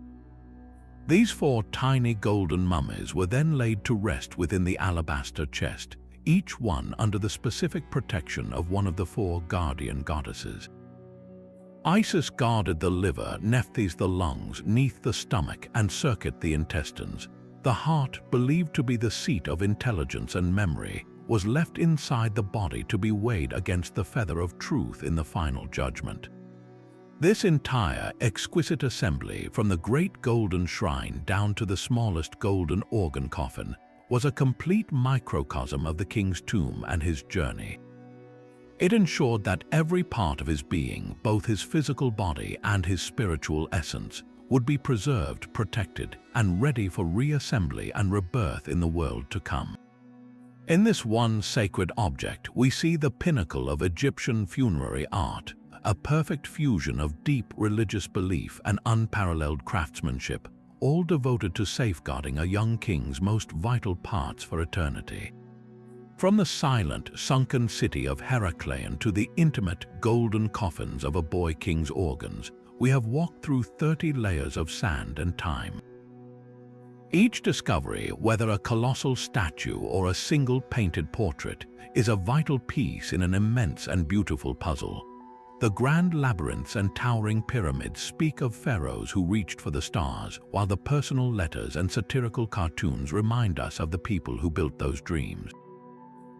These four tiny golden mummies were then laid to rest within the alabaster chest, each one under the specific protection of one of the four guardian goddesses. Isis guarded the liver, Nephthys the lungs, Neith the stomach, and Serket the intestines. The heart, believed to be the seat of intelligence and memory, was left inside the body to be weighed against the feather of truth in the final judgment. This entire exquisite assembly, from the great golden shrine down to the smallest golden organ coffin, was a complete microcosm of the king's tomb and his journey. It ensured that every part of his being, both his physical body and his spiritual essence, would be preserved, protected, and ready for reassembly and rebirth in the world to come. In this one sacred object, we see the pinnacle of Egyptian funerary art, a perfect fusion of deep religious belief and unparalleled craftsmanship, all devoted to safeguarding a young king's most vital parts for eternity. From the silent, sunken city of Heracleion to the intimate, golden coffins of a boy king's organs, we have walked through 30 layers of sand and time. Each discovery, whether a colossal statue or a single painted portrait, is a vital piece in an immense and beautiful puzzle. The grand labyrinths and towering pyramids speak of pharaohs who reached for the stars, while the personal letters and satirical cartoons remind us of the people who built those dreams.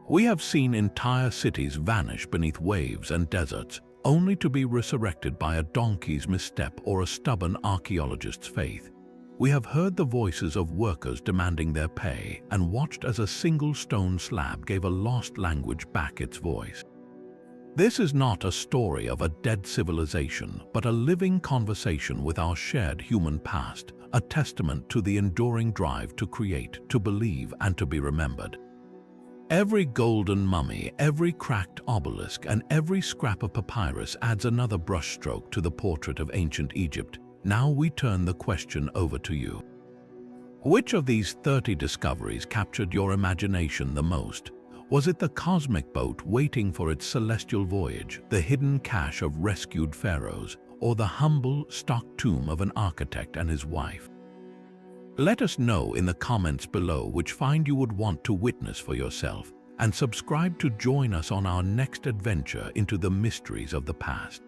We have seen entire cities vanish beneath waves and deserts, only to be resurrected by a donkey's misstep or a stubborn archaeologist's faith. We have heard the voices of workers demanding their pay and watched as a single stone slab gave a lost language back its voice. This is not a story of a dead civilization, but a living conversation with our shared human past, a testament to the enduring drive to create, to believe, and to be remembered. Every golden mummy, every cracked obelisk, and every scrap of papyrus adds another brushstroke to the portrait of ancient Egypt. Now we turn the question over to you. Which of these 30 discoveries captured your imagination the most? Was it the cosmic boat waiting for its celestial voyage, the hidden cache of rescued pharaohs, or the humble, stock tomb of an architect and his wife? Let us know in the comments below which find you would want to witness for yourself, and subscribe to join us on our next adventure into the mysteries of the past.